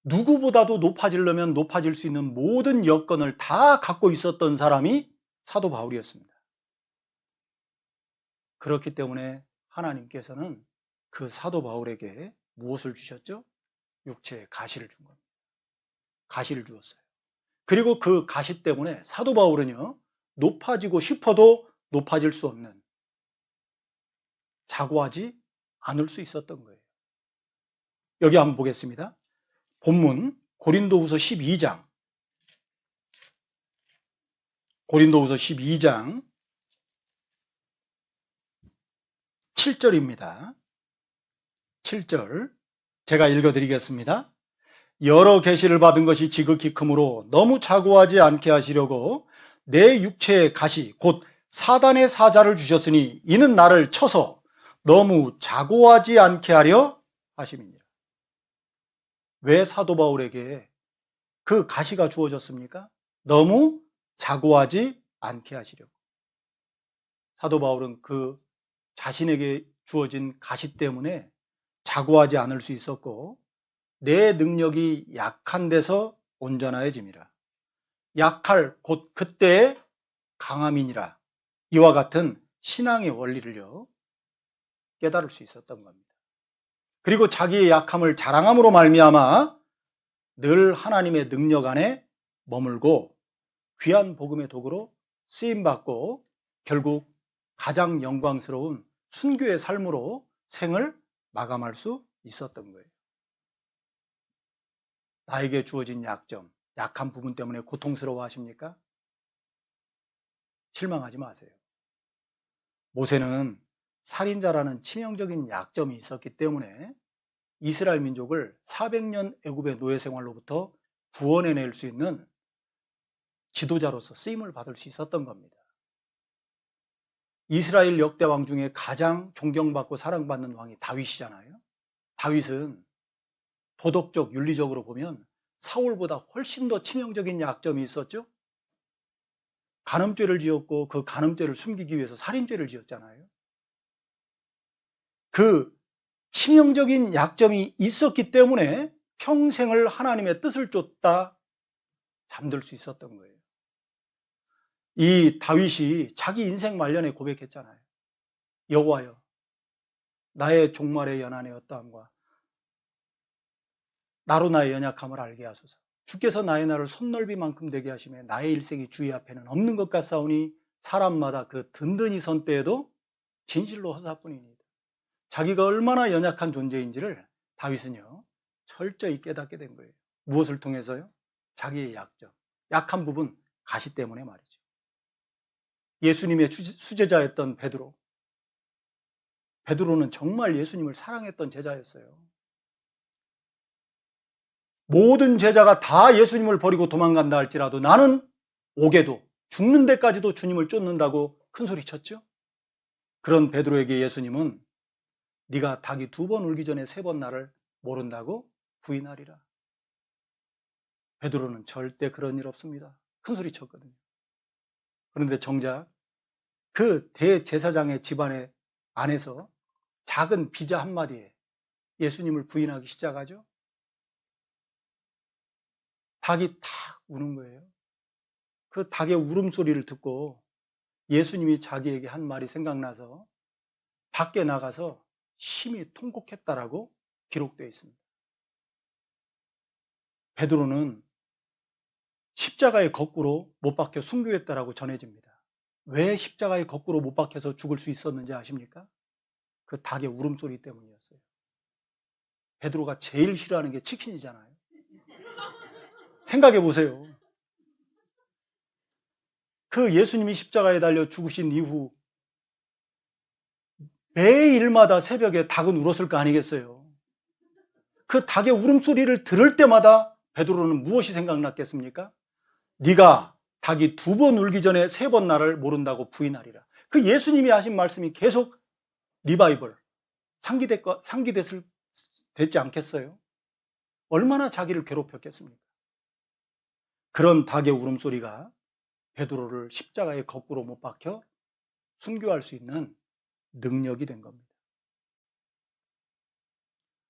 누구보다도 높아지려면 높아질 수 있는 모든 여건을 다 갖고 있었던 사람이 사도 바울이었습니다. 그렇기 때문에 하나님께서는 그 사도 바울에게 무엇을 주셨죠? 육체의 가시를 준 겁니다. 가시를 주었어요. 그리고 그 가시 때문에 사도 바울은요, 높아지고 싶어도 높아질 수 없는, 자고하지 않을 수 있었던 거예요. 여기 한번 보겠습니다. 본문 고린도후서 12장 7절입니다. 7절 제가 읽어드리겠습니다. 여러 계시를 받은 것이 지극히 크므로 너무 자고하지 않게 하시려고 내 육체의 가시 곧 사단의 사자를 주셨으니 이는 나를 쳐서 너무 자고하지 않게 하려 하심이니라. 왜 사도 바울에게 그 가시가 주어졌습니까? 너무 자고하지 않게 하시려고. 사도 바울은 그 자신에게 주어진 가시 때문에 자고하지 않을 수 있었고 내 능력이 약한 데서 온전하여짐이라. 약할 곧 그때의 강함이니라. 이와 같은 신앙의 원리를요 깨달을 수 있었던 겁니다. 그리고 자기의 약함을 자랑함으로 말미암아 늘 하나님의 능력 안에 머물고 귀한 복음의 도구로 쓰임받고 결국 가장 영광스러운 순교의 삶으로 생을 마감할 수 있었던 거예요. 나에게 주어진 약점, 약한 부분 때문에 고통스러워 하십니까? 실망하지 마세요. 모세는 살인자라는 치명적인 약점이 있었기 때문에 이스라엘 민족을 400년 애굽의 노예 생활로부터 구원해낼 수 있는 지도자로서 쓰임을 받을 수 있었던 겁니다. 이스라엘 역대 왕 중에 가장 존경받고 사랑받는 왕이 다윗이잖아요. 다윗은 도덕적, 윤리적으로 보면 사울보다 훨씬 더 치명적인 약점이 있었죠. 간음죄를 지었고 그 간음죄를 숨기기 위해서 살인죄를 지었잖아요. 그 치명적인 약점이 있었기 때문에 평생을 하나님의 뜻을 쫓다 잠들 수 있었던 거예요. 이 다윗이 자기 인생 말년에 고백했잖아요. 여호와여, 나의 종말의 연한의 어떠함과 나로 나의 연약함을 알게 하소서. 주께서 나의 날을 손넓이만큼 되게 하시며 나의 일생이 주의 앞에는 없는 것 같사오니 사람마다 그 든든히 선 때에도 진실로 허사뿐이니이다. 자기가 얼마나 연약한 존재인지를 다윗은요 철저히 깨닫게 된 거예요. 무엇을 통해서요? 자기의 약점, 약한 부분, 가시 때문에 말이죠. 예수님의 수제자였던 베드로, 베드로는 정말 예수님을 사랑했던 제자였어요. 모든 제자가 다 예수님을 버리고 도망간다 할지라도 나는 오게도 죽는 데까지도 주님을 쫓는다고 큰소리 쳤죠. 그런 베드로에게 예수님은 네가 닭이 2번 울기 전에 3번 나를 모른다고 부인하리라. 베드로는 절대 그런 일 없습니다. 큰소리 쳤거든요. 그런데 정작 그 대제사장의 집안의 안에서 작은 비자 한마디에 예수님을 부인하기 시작하죠. 닭이 탁 우는 거예요. 그 닭의 울음소리를 듣고 예수님이 자기에게 한 말이 생각나서 밖에 나가서 심히 통곡했다라고 기록되어 있습니다. 베드로는 십자가에 거꾸로 못 박혀 순교했다라고 전해집니다. 왜 십자가에 거꾸로 못 박혀서 죽을 수 있었는지 아십니까? 그 닭의 울음소리 때문이었어요. 베드로가 제일 싫어하는 게 치킨이잖아요. 생각해 보세요. 그 예수님이 십자가에 달려 죽으신 이후 매일마다 새벽에 닭은 울었을 거 아니겠어요? 그 닭의 울음소리를 들을 때마다 베드로는 무엇이 생각났겠습니까? 네가 닭이 2번 울기 전에 3번 나를 모른다고 부인하리라. 그 예수님이 하신 말씀이 계속 리바이벌, 됐지 않겠어요? 얼마나 자기를 괴롭혔겠습니까? 그런 닭의 울음소리가 베드로를 십자가에 거꾸로 못 박혀 순교할 수 있는 능력이 된 겁니다.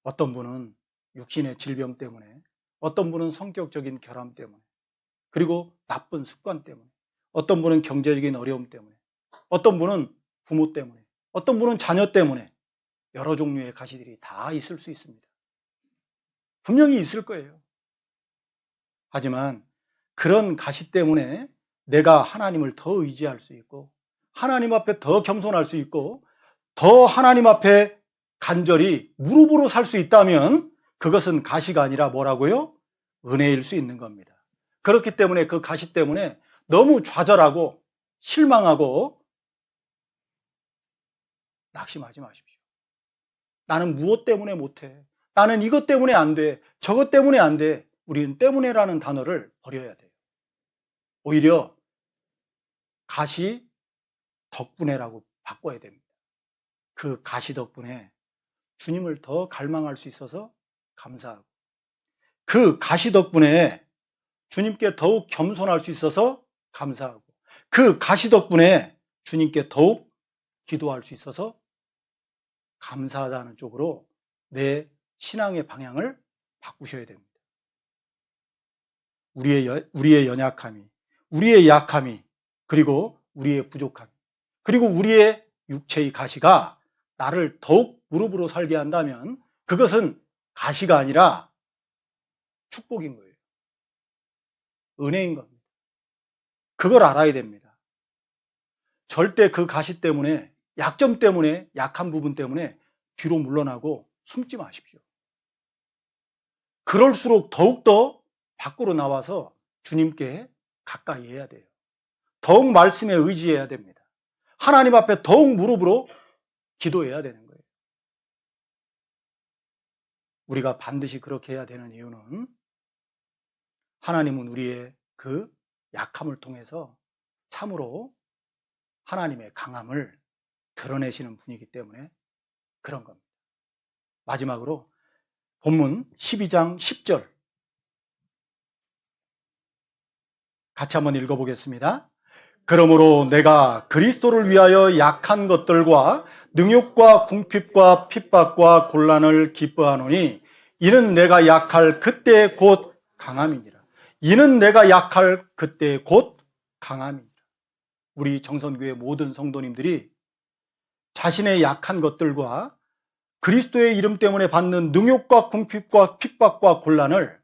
어떤 분은 육신의 질병 때문에, 어떤 분은 성격적인 결함 때문에, 그리고 나쁜 습관 때문에, 어떤 분은 경제적인 어려움 때문에, 어떤 분은 부모 때문에, 어떤 분은 자녀 때문에 여러 종류의 가시들이 다 있을 수 있습니다. 분명히 있을 거예요. 하지만 그런 가시 때문에 내가 하나님을 더 의지할 수 있고 하나님 앞에 더 겸손할 수 있고 더 하나님 앞에 간절히 무릎으로 살 수 있다면 그것은 가시가 아니라 뭐라고요? 은혜일 수 있는 겁니다. 그렇기 때문에 그 가시 때문에 너무 좌절하고 실망하고 낙심하지 마십시오. 나는 무엇 때문에 못해? 나는 이것 때문에 안 돼. 저것 때문에 안 돼. 우리는 때문에라는 단어를 버려야 돼요. 오히려 가시 덕분에라고 바꿔야 됩니다. 그 가시 덕분에 주님을 더 갈망할 수 있어서 감사하고 그 가시 덕분에 주님께 더욱 겸손할 수 있어서 감사하고 그 가시 덕분에 주님께 더욱 기도할 수 있어서 감사하다는 쪽으로 내 신앙의 방향을 바꾸셔야 됩니다. 우리의 연약함이, 우리의 약함이, 그리고 우리의 부족함이, 그리고 우리의 육체의 가시가 나를 더욱 무릎으로 살게 한다면 그것은 가시가 아니라 축복인 거예요. 은혜인 겁니다. 그걸 알아야 됩니다. 절대 그 가시 때문에, 약점 때문에, 약한 부분 때문에 뒤로 물러나고 숨지 마십시오. 그럴수록 더욱더 밖으로 나와서 주님께 가까이 해야 돼요. 더욱 말씀에 의지해야 됩니다. 하나님 앞에 더욱 무릎으로 기도해야 되는 거예요. 우리가 반드시 그렇게 해야 되는 이유는 하나님은 우리의 그 약함을 통해서 참으로 하나님의 강함을 드러내시는 분이기 때문에 그런 겁니다. 마지막으로 본문 12장 10절 같이 한번 읽어보겠습니다. 그러므로 내가 그리스도를 위하여 약한 것들과 능욕과 궁핍과 핍박과 곤란을 기뻐하노니 이는 내가 약할 그때 곧 강함이니라. 이는 내가 약할 그때 곧 강함이니라. 우리 정선교회 모든 성도님들이 자신의 약한 것들과 그리스도의 이름 때문에 받는 능욕과 궁핍과 핍박과 곤란을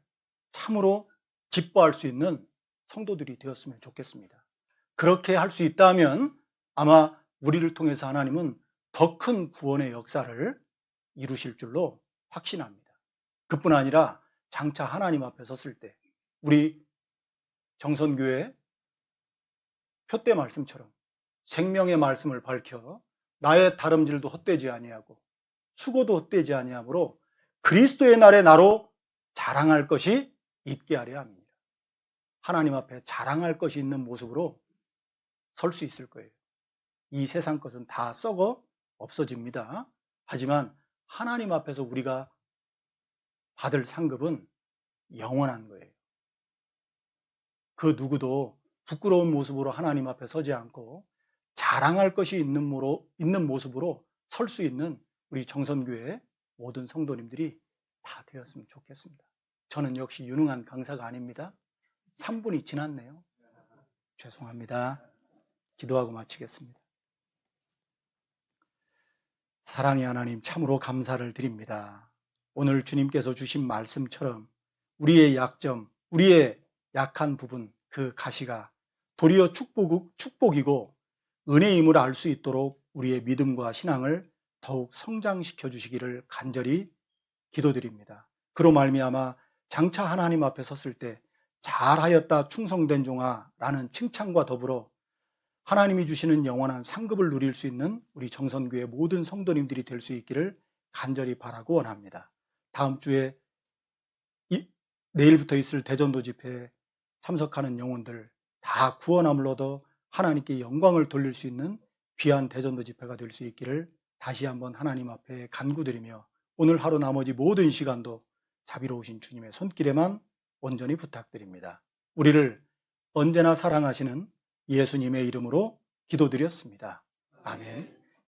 참으로 기뻐할 수 있는 성도들이 되었으면 좋겠습니다. 그렇게 할 수 있다면 아마 우리를 통해서 하나님은 더 큰 구원의 역사를 이루실 줄로 확신합니다. 그뿐 아니라 장차 하나님 앞에 섰을 때 우리 정선교회 표대 말씀처럼 생명의 말씀을 밝혀 나의 다름질도 헛되지 아니하고 수고도 헛되지 아니하므로 그리스도의 날에 나로 자랑할 것이 있게 하려 합니다. 하나님 앞에 자랑할 것이 있는 모습으로 설 수 있을 거예요. 이 세상 것은 다 썩어 없어집니다. 하지만 하나님 앞에서 우리가 받을 상급은 영원한 거예요. 그 누구도 부끄러운 모습으로 하나님 앞에 서지 않고 자랑할 것이 있는 모습으로 설 수 있는 우리 정선교회 모든 성도님들이 다 되었으면 좋겠습니다. 저는 역시 유능한 강사가 아닙니다. 3분이 지났네요. 죄송합니다. 기도하고 마치겠습니다. 사랑의 하나님, 참으로 감사를 드립니다. 오늘 주님께서 주신 말씀처럼 우리의 약점, 우리의 약한 부분, 그 가시가 도리어 축복이고 은혜임을 알 수 있도록 우리의 믿음과 신앙을 더욱 성장시켜 주시기를 간절히 기도드립니다. 그로 말미암아 장차 하나님 앞에 섰을 때 잘하였다 충성된 종아 라는 칭찬과 더불어 하나님이 주시는 영원한 상급을 누릴 수 있는 우리 정선교회 모든 성도님들이 될 수 있기를 간절히 바라고 원합니다. 다음 주에 내일부터 있을 대전도 집회에 참석하는 영혼들 다 구원함을 얻어 하나님께 영광을 돌릴 수 있는 귀한 대전도 집회가 될 수 있기를 다시 한번 하나님 앞에 간구드리며 오늘 하루 나머지 모든 시간도 자비로우신 주님의 손길에만 온전히 부탁드립니다. 우리를 언제나 사랑하시는 예수님의 이름으로 기도드렸습니다. 아멘.